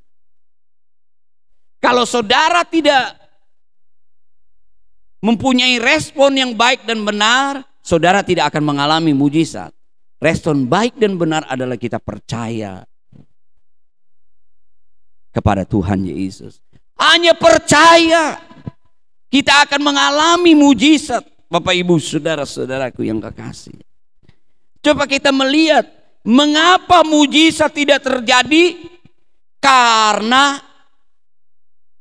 Kalau saudara tidak mempunyai respon yang baik dan benar, saudara tidak akan mengalami mujizat. Respon baik dan benar adalah kita percaya kepada Tuhan Yesus. Hanya percaya kita akan mengalami mujizat. Bapak Ibu saudara-saudaraku yang kekasih, coba kita melihat mengapa mujizat tidak terjadi. Karena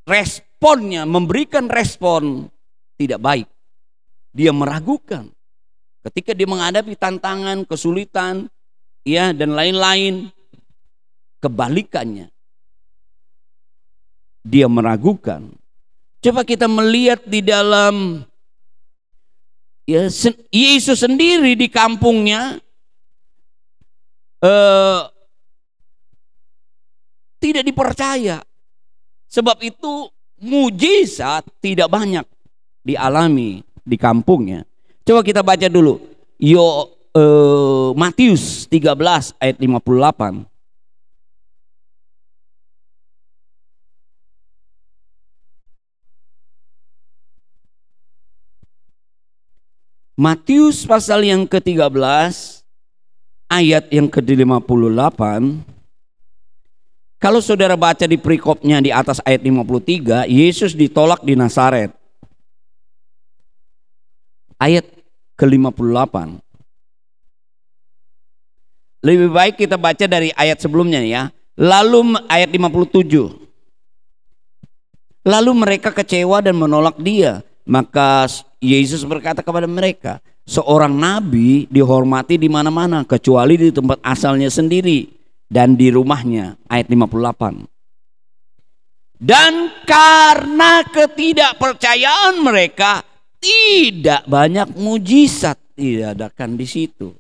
responnya, memberikan respon tidak baik. Dia meragukan ketika dia menghadapi tantangan, kesulitan, ya, dan lain-lain. Kebalikannya, dia meragukan. Coba kita melihat di dalam Yesus sendiri di kampungnya tidak dipercaya. Sebab itu mujizat tidak banyak dialami di kampungnya. Coba kita baca dulu Matius 13 ayat 58. Matius pasal yang ke-13 ayat yang ke-58. Kalau saudara baca di perikopnya di atas ayat 53, Yesus ditolak di Nazaret. Ayat ke-58. Lebih baik kita baca dari ayat sebelumnya ya. Lalu ayat 57. Lalu mereka kecewa dan menolak dia. Maka Yesus berkata kepada mereka, seorang nabi dihormati di mana-mana kecuali di tempat asalnya sendiri dan di rumahnya. Ayat 58. Dan karena ketidakpercayaan mereka, tidak banyak mujizat diadakan di situ.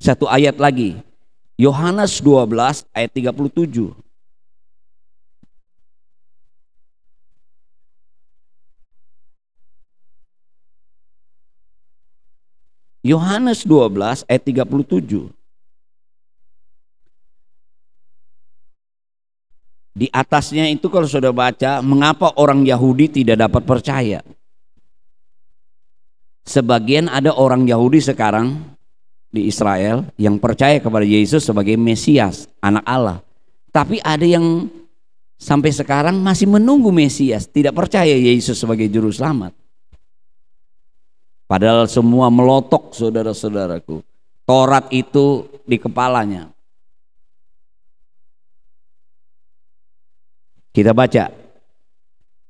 Satu ayat lagi, Yohanes 12 ayat 37. Yohanes 12 ayat 37. Di atasnya itu kalau sudah baca, mengapa orang Yahudi tidak dapat percaya? Sebagian ada orang Yahudi sekarang di Israel yang percaya kepada Yesus sebagai Mesias, anak Allah. Tapi ada yang sampai sekarang masih menunggu Mesias, tidak percaya Yesus sebagai juru selamat. Padahal semua melotok saudara-saudaraku. Taurat itu di kepalanya. Kita baca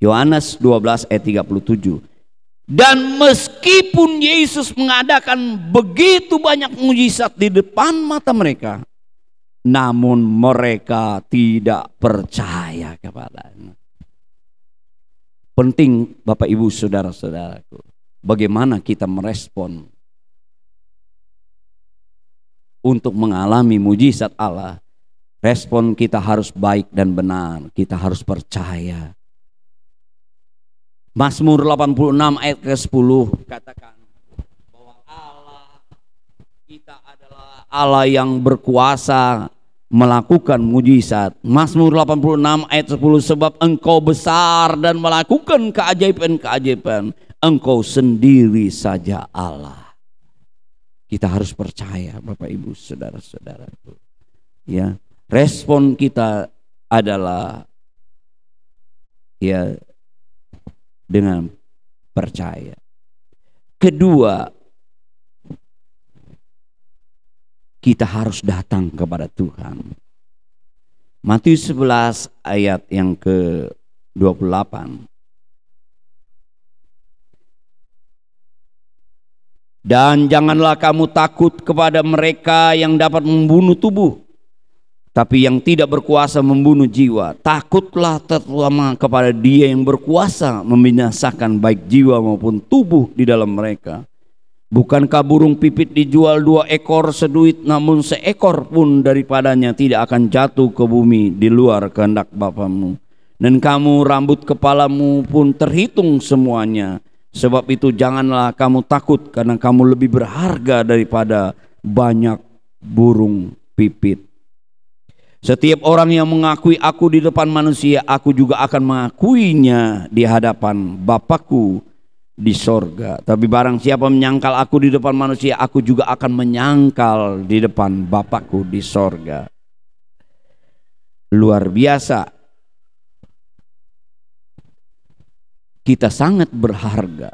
Yohanes 12 ayat 37. Dan meskipun Yesus mengadakan begitu banyak mujizat di depan mata mereka, namun mereka tidak percaya kepadanya. Penting Bapak Ibu saudara-saudaraku, bagaimana kita merespon untuk mengalami mujizat Allah. Respon kita harus baik dan benar. Kita harus percaya. Mazmur 86 ayat ke-10 katakan bahwa Allah kita adalah Allah yang berkuasa melakukan mujizat. Mazmur 86 ayat 10, sebab Engkau besar dan melakukan keajaiban-keajaiban. Engkau sendiri saja Allah. Kita harus percaya Bapak Ibu saudara-saudaraku. Ya, respon kita adalah ya dengan percaya. Kedua, kita harus datang kepada Tuhan. Matius 11 ayat yang ke-28. Dan janganlah kamu takut kepada mereka yang dapat membunuh tubuh, tapi yang tidak berkuasa membunuh jiwa. Takutlah terutama kepada Dia yang berkuasa membinasakan baik jiwa maupun tubuh di dalam mereka. Bukankah burung pipit dijual 2 ekor seduit, namun seekor pun daripadanya tidak akan jatuh ke bumi di luar kehendak Bapamu. Dan kamu, rambut kepalamu pun terhitung semuanya. Sebab itu janganlah kamu takut, karena kamu lebih berharga daripada banyak burung pipit. Setiap orang yang mengakui aku di depan manusia, aku juga akan mengakuinya di hadapan Bapakku di sorga. Tapi barang siapa menyangkal aku di depan manusia, aku juga akan menyangkal di depan Bapakku di sorga. Luar biasa. Kita sangat berharga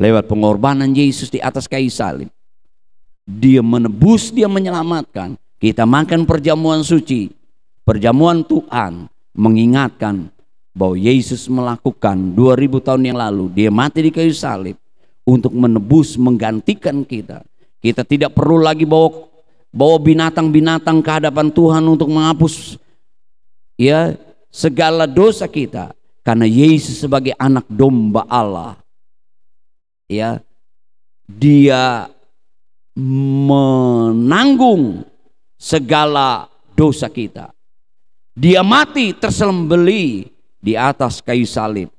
lewat pengorbanan Yesus di atas kayu salib. Dia menebus, Dia menyelamatkan. Kita makan perjamuan suci, perjamuan Tuhan, mengingatkan bahwa Yesus melakukan 2000 tahun yang lalu. Dia mati di kayu salib untuk menebus, menggantikan kita. Kita tidak perlu lagi bawa binatang-binatang ke hadapan Tuhan untuk menghapus ya segala dosa kita. Karena Yesus sebagai anak domba Allah, ya, Dia menanggung segala dosa kita. Dia mati tersembelih di atas kayu salib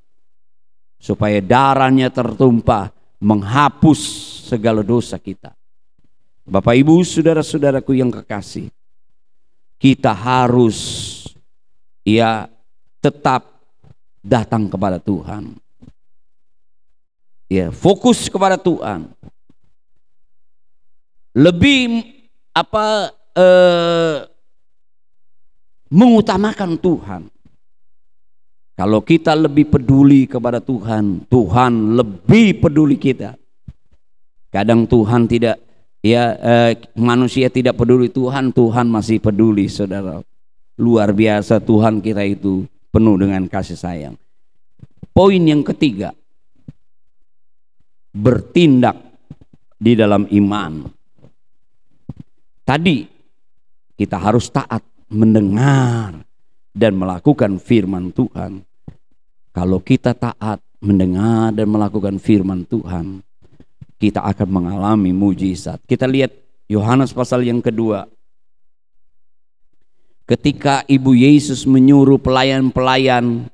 supaya darahnya tertumpah menghapus segala dosa kita. Bapak Ibu, saudara-saudaraku yang kekasih, kita harus ya tetap datang kepada Tuhan. Ya, fokus kepada Tuhan. Lebih mengutamakan Tuhan. Kalau kita lebih peduli kepada Tuhan, Tuhan lebih peduli kita. Kadang Tuhan tidak, manusia tidak peduli Tuhan, Tuhan masih peduli, saudara. Luar biasa Tuhan kita itu penuh dengan kasih sayang. Poin yang ketiga, bertindak di dalam iman. Tadi kita harus taat, mendengar dan melakukan firman Tuhan. Kalau kita taat, mendengar dan melakukan firman Tuhan, kita akan mengalami mujizat. Kita lihat Yohanes pasal yang kedua. Ketika Ibu Yesus menyuruh pelayan-pelayan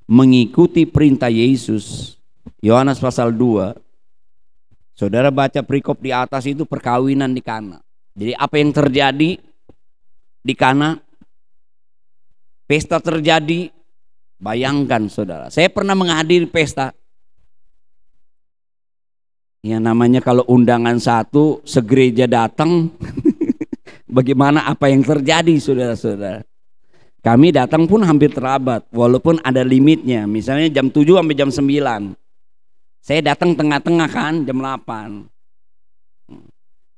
mengikuti perintah Yesus, Yohanes pasal 2. Saudara baca perikop di atas itu perkawinan di Kana. Jadi apa yang terjadi di Kana? Pesta terjadi. Bayangkan saudara, saya pernah menghadiri pesta. Yang namanya kalau undangan satu, segereja datang. Bagaimana apa yang terjadi saudara-saudara. Kami datang pun hampir terlambat, walaupun ada limitnya. Misalnya jam 7 sampai jam 9. Saya datang tengah-tengah kan, jam 8.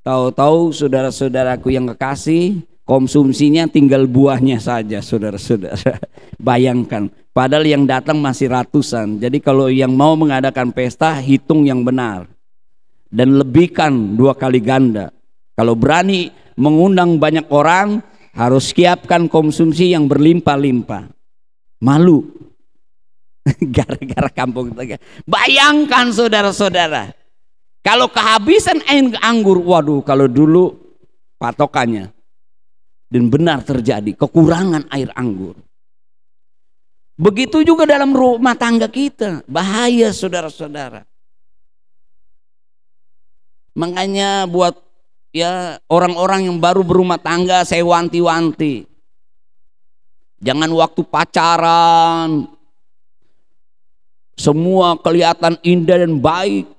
Tahu-tahu saudara-saudaraku yang kekasih, konsumsinya tinggal buahnya saja saudara-saudara. Bayangkan, padahal yang datang masih ratusan. Jadi kalau yang mau mengadakan pesta, hitung yang benar. Dan lebihkan 2 kali ganda. Kalau berani mengundang banyak orang, harus siapkan konsumsi yang berlimpah-limpah. Malu gara-gara kampung Tegal. Bayangkan saudara-saudara, kalau kehabisan air anggur, waduh, kalau dulu patokannya, dan benar terjadi kekurangan air anggur. Begitu juga dalam rumah tangga kita, bahaya saudara-saudara. Makanya buat ya orang-orang yang baru berumah tangga, saya wanti-wanti, jangan waktu pacaran semua kelihatan indah dan baik.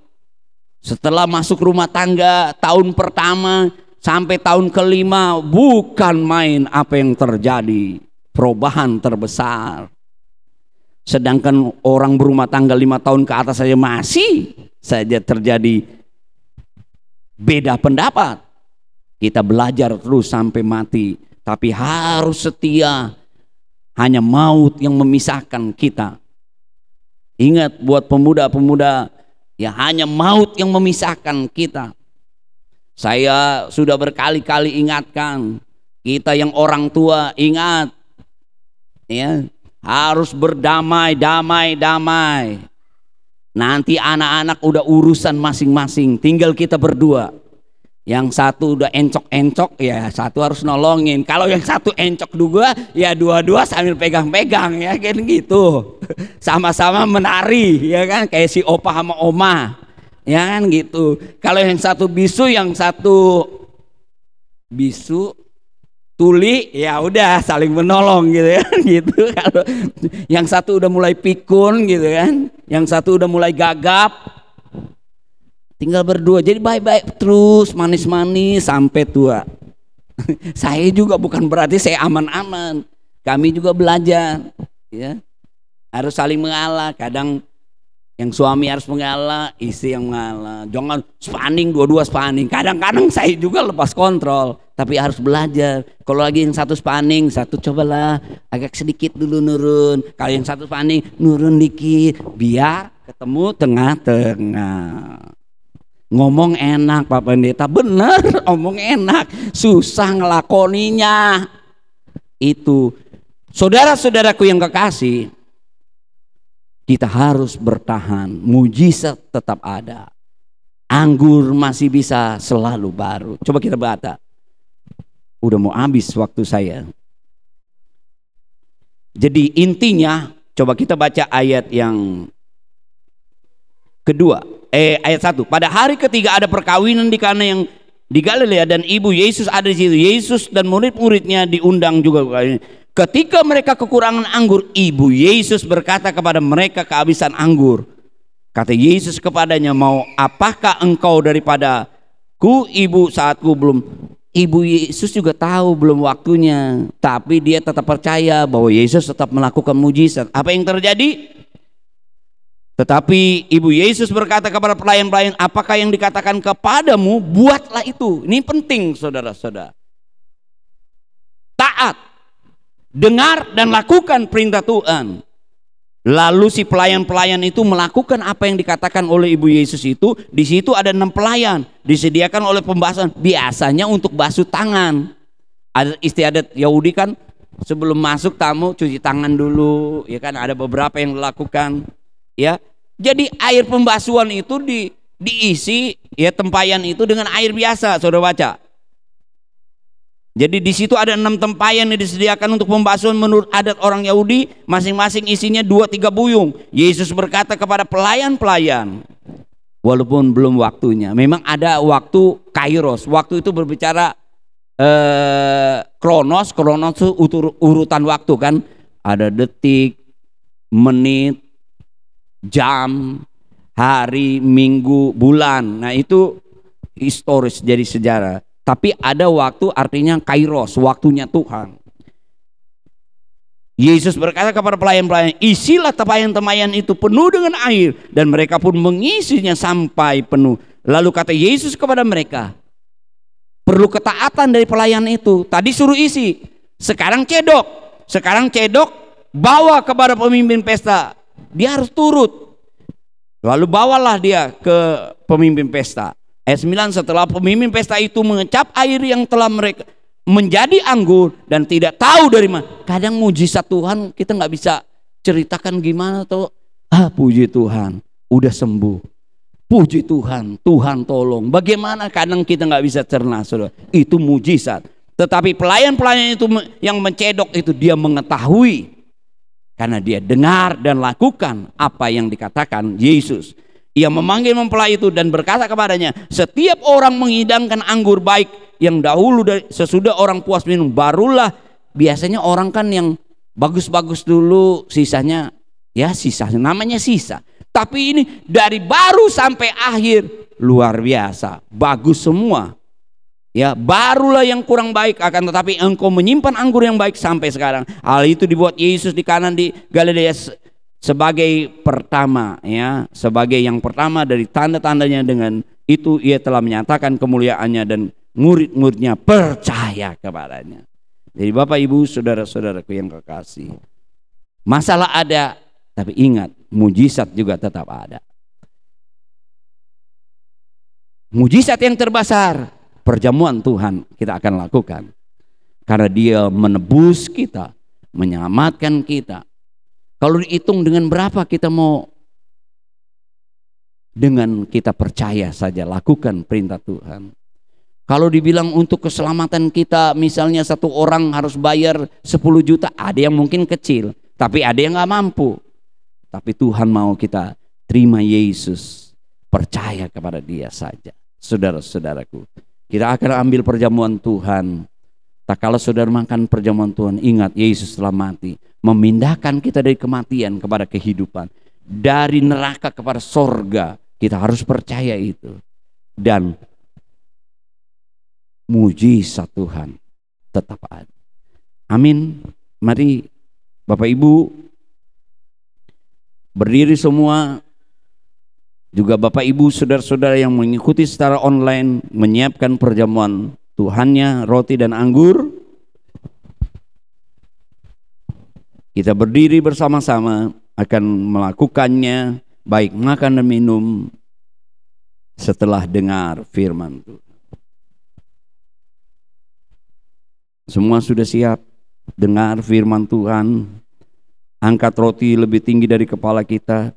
Setelah masuk rumah tangga, tahun pertama sampai tahun kelima, bukan main apa yang terjadi, perubahan terbesar. Sedangkan orang berumah tangga 5 tahun ke atas saja masih saja terjadi beda pendapat. Kita belajar terus sampai mati, tapi harus setia. Hanya maut yang memisahkan kita. Ingat buat pemuda-pemuda Ya hanya maut yang memisahkan kita. Saya sudah berkali-kali ingatkan, kita yang orang tua ingat, ya, harus berdamai, damai. Nanti anak-anak udah urusan masing-masing, tinggal kita berdua. Yang satu udah encok-encok, ya satu harus nolongin. Kalau yang satu encok juga, ya dua-dua sambil pegang-pegang, ya kan gitu. Sama-sama menari, ya kan, kayak si opa sama oma, ya kan gitu. Kalau yang satu bisu, yang satu bisu tuli, ya udah saling menolong gitu ya gitu. Kalau yang satu udah mulai pikun gitu kan, yang satu udah mulai gagap, tinggal berdua. Jadi baik-baik terus, manis-manis sampai tua. Saya juga bukan berarti saya aman-aman, kami juga belajar, ya harus saling mengalah. Kadang yang suami harus mengalah, istri yang mengalah. Jangan spanning, dua-dua spanning. Kadang-kadang saya juga lepas kontrol, tapi harus belajar. Kalau lagi yang satu spanning, satu cobalah agak sedikit dulu nurun. Kalau yang satu spanning, nurun dikit, biar ketemu tengah-tengah. Ngomong enak Pak Pendeta, bener, ngomong enak, susah ngelakoninya. Itu saudara-saudaraku yang kekasih, kita harus bertahan. Mujizat tetap ada, anggur masih bisa selalu baru. Coba kita baca, udah mau habis waktu saya. Jadi intinya, coba kita baca ayat yang kedua, ayat 1. Pada hari ketiga ada perkawinan di Kana yang di Galilea dan ibu Yesus ada di situ. Yesus dan murid-muridnya diundang juga. Ketika mereka kekurangan anggur, ibu Yesus berkata kepada mereka, kehabisan anggur. Kata Yesus kepadanya, mau apakah engkau daripadaku, ibu, saatku belum. Ibu Yesus juga tahu belum waktunya, tapi dia tetap percaya bahwa Yesus tetap melakukan mujizat. Apa yang terjadi? Tetapi ibu Yesus berkata kepada pelayan-pelayan, apakah yang dikatakan kepadamu, buatlah itu. Ini penting saudara-saudara. Taat, dengar dan lakukan perintah Tuhan. Lalu si pelayan-pelayan itu melakukan apa yang dikatakan oleh ibu Yesus itu. Di situ ada 6 pelayan, disediakan oleh pembahasan, biasanya untuk basuh tangan. Ada istiadat Yahudi kan, sebelum masuk tamu cuci tangan dulu, ya kan, ada beberapa yang dilakukan. Ya, jadi air pembasuhan itu diisi, ya, tempayan itu dengan air biasa, saudara baca. Jadi di situ ada 6 tempayan yang disediakan untuk pembasuhan menurut adat orang Yahudi, masing-masing isinya 2-3 buyung. Yesus berkata kepada pelayan-pelayan, walaupun belum waktunya, memang ada waktu kairos. Waktu itu berbicara kronos itu urutan waktu kan, ada detik, menit, jam, hari, minggu, bulan. Nah itu historis, jadi sejarah. Tapi ada waktu, artinya kairos, waktunya Tuhan. Yesus berkata kepada pelayan-pelayan, isilah tempayan-tempayan itu penuh dengan air, dan mereka pun mengisinya sampai penuh. Lalu kata Yesus kepada mereka, perlu ketaatan dari pelayan itu. Tadi suruh isi, sekarang cedok, bawa kepada pemimpin pesta. Dia harus turut. Lalu bawalah dia ke pemimpin pesta. Ayat 9, setelah pemimpin pesta itu mengecap air yang telah mereka menjadi anggur dan tidak tahu dari mana. Kadang mujizat Tuhan kita nggak bisa ceritakan gimana tuh. Puji Tuhan, udah sembuh. Puji Tuhan, Tuhan tolong. Bagaimana kadang kita nggak bisa cerna, saudara. Itu mujizat. Tetapi pelayan-pelayan itu yang mencedok itu dia mengetahui. Karena dia dengar dan lakukan apa yang dikatakan Yesus. Ia memanggil mempelai itu dan berkata kepadanya, setiap orang menghidangkan anggur baik yang dahulu sesudah orang puas minum, barulah, biasanya orang kan yang bagus-bagus dulu, sisanya ya sisa, namanya sisa. Tapi ini dari baru sampai akhir luar biasa, bagus semua. Ya, barulah yang kurang baik, akan tetapi engkau menyimpan anggur yang baik sampai sekarang. Hal itu dibuat Yesus di Kana di Galilea sebagai pertama, ya, sebagai yang pertama dari tanda-tandanya. Dengan itu ia telah menyatakan kemuliaannya dan murid-muridnya percaya kepadanya. Jadi Bapak Ibu, saudara-saudaraku yang kekasih, masalah ada, tapi ingat mujizat juga tetap ada. Mujizat yang terbesar, perjamuan Tuhan kita akan lakukan. Karena dia menebus kita, menyelamatkan kita. Kalau dihitung dengan berapa kita mau, dengan kita percaya saja lakukan perintah Tuhan. Kalau dibilang untuk keselamatan kita, misalnya satu orang harus bayar 10 juta, ada yang mungkin kecil, tapi ada yang gak mampu. Tapi Tuhan mau kita terima Yesus, percaya kepada dia saja. Saudara-saudaraku, kita akan ambil perjamuan Tuhan. Tak kala saudara makan perjamuan Tuhan, ingat Yesus telah mati, memindahkan kita dari kematian kepada kehidupan, dari neraka kepada sorga. Kita harus percaya itu. Dan mujizat Tuhan tetap ada. Amin. Mari Bapak Ibu berdiri semua. Juga Bapak Ibu saudara-saudara yang mengikuti secara online, menyiapkan perjamuan Tuhannya, roti dan anggur. Kita berdiri bersama-sama akan melakukannya, baik makan dan minum setelah dengar firman Tuhan. Semua sudah siap dengar firman Tuhan? Angkat roti lebih tinggi dari kepala kita.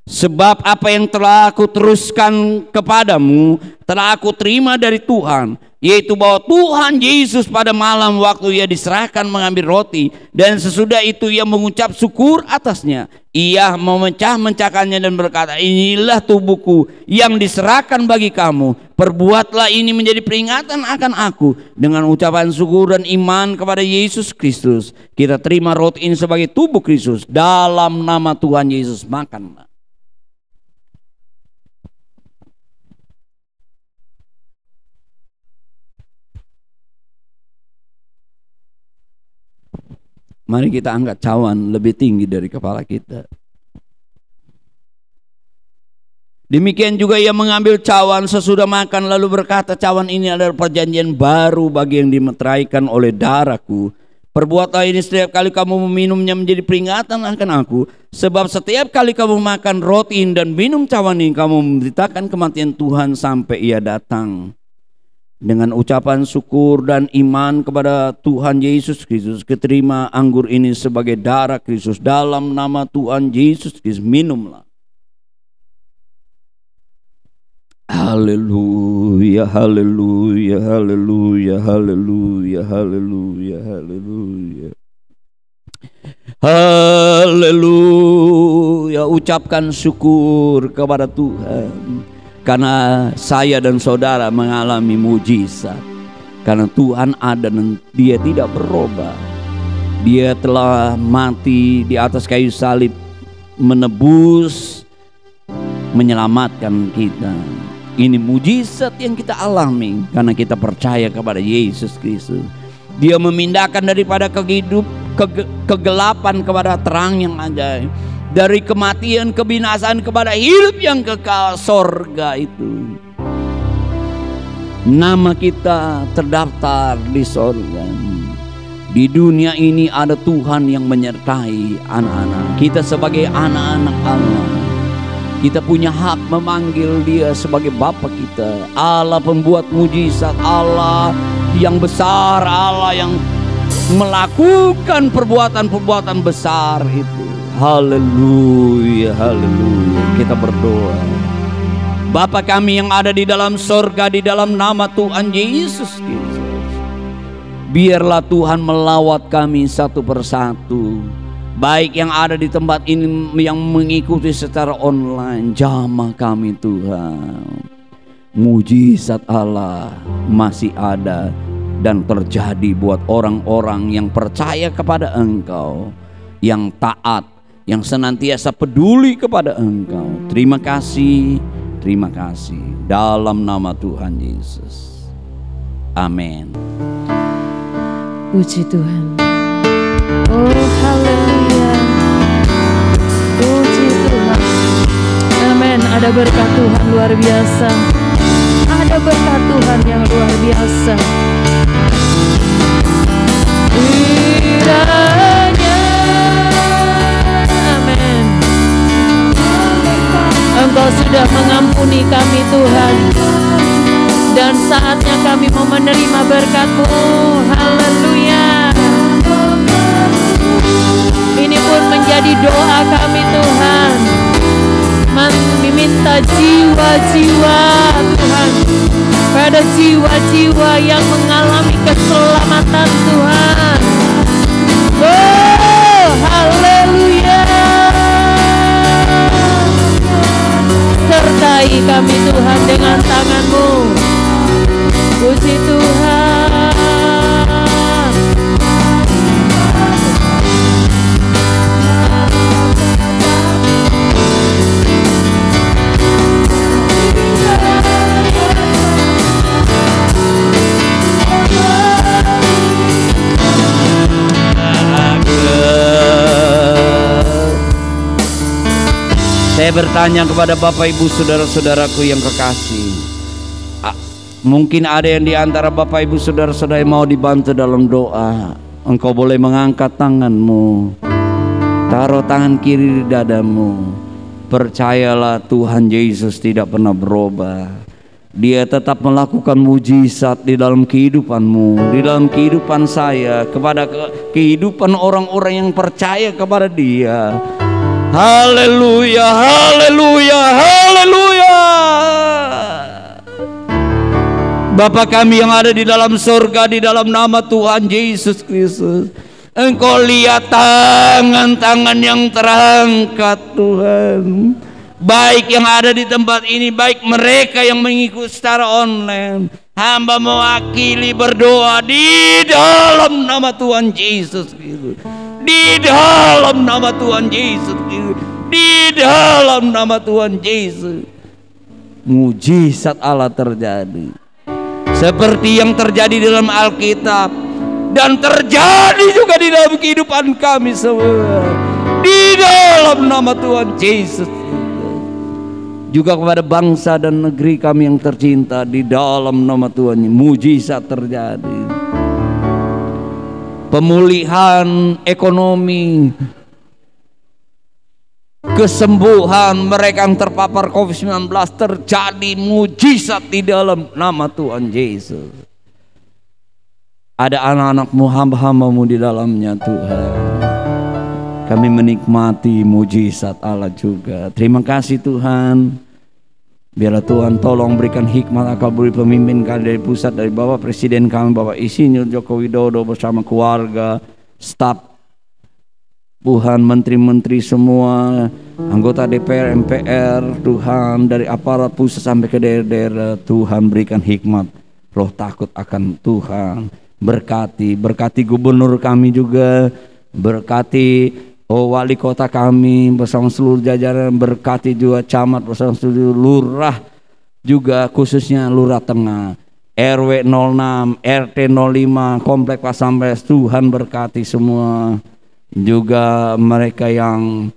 Sebab apa yang telah aku teruskan kepadamu telah aku terima dari Tuhan, yaitu bahwa Tuhan Yesus pada malam waktu ia diserahkan mengambil roti, dan sesudah itu ia mengucap syukur atasnya, ia memecah-mecahkannya dan berkata, inilah tubuhku yang diserahkan bagi kamu, perbuatlah ini menjadi peringatan akan aku. Dengan ucapan syukur dan iman kepada Yesus Kristus, kita terima roti ini sebagai tubuh Kristus. Dalam nama Tuhan Yesus, makanlah. Mari kita angkat cawan lebih tinggi dari kepala kita. Demikian juga ia mengambil cawan sesudah makan lalu berkata, cawan ini adalah perjanjian baru bagi yang dimeteraikan oleh darahku. Perbuatlah ini setiap kali kamu meminumnya menjadi peringatan akan aku. Sebab setiap kali kamu makan roti dan minum cawan ini, kamu memberitakan kematian Tuhan sampai ia datang. Dengan ucapan syukur dan iman kepada Tuhan Yesus Kristus, keterima anggur ini sebagai darah Kristus. Dalam nama Tuhan Yesus Kristus, minumlah. Haleluya, haleluya, haleluya, haleluya, haleluya, haleluya. Haleluya, ucapkan syukur kepada Tuhan. Karena saya dan saudara mengalami mujizat. Karena Tuhan ada dan dia tidak berubah. Dia telah mati di atas kayu salib, menebus, menyelamatkan kita. Ini mujizat yang kita alami karena kita percaya kepada Yesus Kristus. Dia memindahkan daripada kegelapan kepada terang yang ajaib. Dari kematian, kebinasaan kepada hidup yang kekal, sorga itu. Nama kita terdaftar di sorga. Di dunia ini ada Tuhan yang menyertai anak-anak. Kita sebagai anak-anak Allah, kita punya hak memanggil dia sebagai Bapa kita. Allah pembuat mujizat, Allah yang besar, Allah yang melakukan perbuatan-perbuatan besar itu. Haleluya, haleluya. Kita berdoa. Bapa kami yang ada di dalam sorga, di dalam nama Tuhan Yesus Kristus, biarlah Tuhan melawat kami satu persatu, baik yang ada di tempat ini, yang mengikuti secara online. Jamah kami Tuhan. Mujizat Allah masih ada dan terjadi buat orang-orang yang percaya kepada Engkau, yang taat, yang senantiasa peduli kepada Engkau. Terima kasih, terima kasih. Dalam nama Tuhan Yesus. Amin. Puji Tuhan. Oh haleluya. Puji Tuhan. Amin. Ada berkat Tuhan luar biasa. Ada berkat Tuhan yang luar biasa. Kiranya Engkau sudah mengampuni kami Tuhan. Dan saatnya kami mau menerima berkat-Mu. Haleluya. Ini pun menjadi doa kami Tuhan. Meminta jiwa-jiwa Tuhan, pada jiwa-jiwa yang mengalami keselamatan Tuhan. Oh, haleluya. Sertai kami Tuhan dengan tangan-Mu. Puji Tuhan. Saya bertanya kepada Bapak Ibu saudara-saudaraku yang kekasih, mungkin ada yang di antara Bapak Ibu saudara-saudara yang mau dibantu dalam doa. Engkau boleh mengangkat tanganmu, taruh tangan kiri di dadamu. Percayalah, Tuhan Yesus tidak pernah berubah. Dia tetap melakukan mujizat di dalam kehidupanmu, di dalam kehidupan saya, kepada kehidupan orang-orang yang percaya kepada Dia. Haleluya, haleluya, haleluya. Bapa kami yang ada di dalam surga, di dalam nama Tuhan Yesus Kristus, Engkau lihat tangan-tangan yang terangkat Tuhan, baik yang ada di tempat ini, baik mereka yang mengikuti secara online. Hamba mewakili berdoa di dalam nama Tuhan Yesus Kristus, di dalam nama Tuhan Yesus Kristus, di dalam nama Tuhan Yesus. Mujizat Allah terjadi seperti yang terjadi dalam Alkitab dan terjadi juga di dalam kehidupan kami semua, di dalam nama Tuhan Yesus. Juga kepada bangsa dan negeri kami yang tercinta, di dalam nama Tuhan, mujizat terjadi. Pemulihan ekonomi, kesembuhan mereka yang terpapar COVID-19 terjadi mujizat di dalam nama Tuhan Yesus. Ada anak-anak-Mu, hamba-hamba-Mu di dalamnya Tuhan. Kami menikmati mujizat Allah juga. Terima kasih Tuhan. Biarlah Tuhan tolong berikan hikmat, akal budi pemimpin kami dari pusat, dari Bapak Presiden kami, Bapak Insinyur Joko Widodo bersama keluarga, staf Tuhan, menteri-menteri semua, anggota DPR, MPR, Tuhan, dari aparat pusat sampai ke daerah-daerah. Tuhan berikan hikmat, roh takut akan Tuhan. Berkati gubernur kami juga, berkati wali kota kami bersama seluruh jajaran, berkati juga camat bersama seluruh lurah, juga khususnya lurah tengah, RW 06, RT 05, komplek Pas Pampres. Tuhan berkati semua, juga mereka yang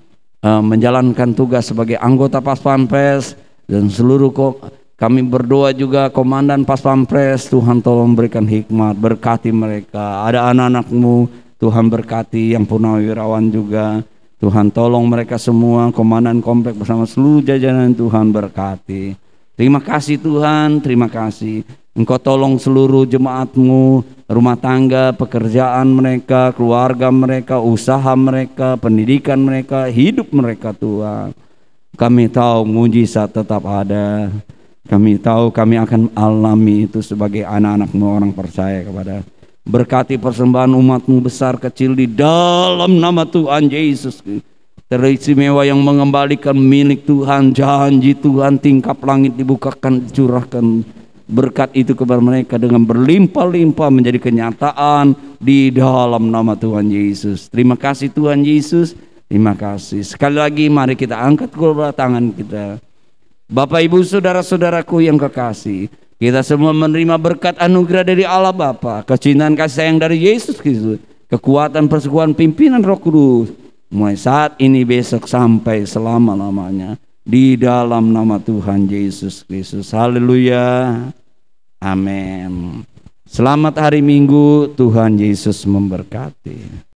menjalankan tugas sebagai anggota Pas Pampres dan seluruh kami berdoa juga komandan Pas Pampres. Tuhan tolong berikan hikmat, berkati mereka. Ada anak-anak-Mu, Tuhan berkati yang purnawirawan juga. Tuhan tolong mereka semua, komandan komplek bersama seluruh jajaran. Tuhan berkati. Terima kasih Tuhan, terima kasih. Engkau tolong seluruh jemaat-Mu, rumah tangga, pekerjaan mereka, keluarga mereka, usaha mereka, pendidikan mereka, hidup mereka Tuhan. Kami tahu mujizat tetap ada. Kami tahu kami akan alami itu sebagai anak-anak-Mu, orang percaya kepada. Berkati persembahan umat-Mu besar kecil di dalam nama Tuhan Yesus. Teristimewa yang mengembalikan milik Tuhan, janji Tuhan, tingkap langit dibukakan, dicurahkan berkat itu kepada mereka dengan berlimpah-limpah menjadi kenyataan di dalam nama Tuhan Yesus. Terima kasih Tuhan Yesus, terima kasih. Sekali lagi mari kita angkat kedua tangan kita. Bapak Ibu saudara-saudaraku yang kekasih, kita semua menerima berkat anugerah dari Allah Bapa, kecintaan kasih sayang dari Yesus Kristus, kekuatan persekutuan pimpinan Roh Kudus, mulai saat ini, besok, sampai selama-lamanya, di dalam nama Tuhan Yesus Kristus. Haleluya, amin. Selamat hari Minggu, Tuhan Yesus memberkati.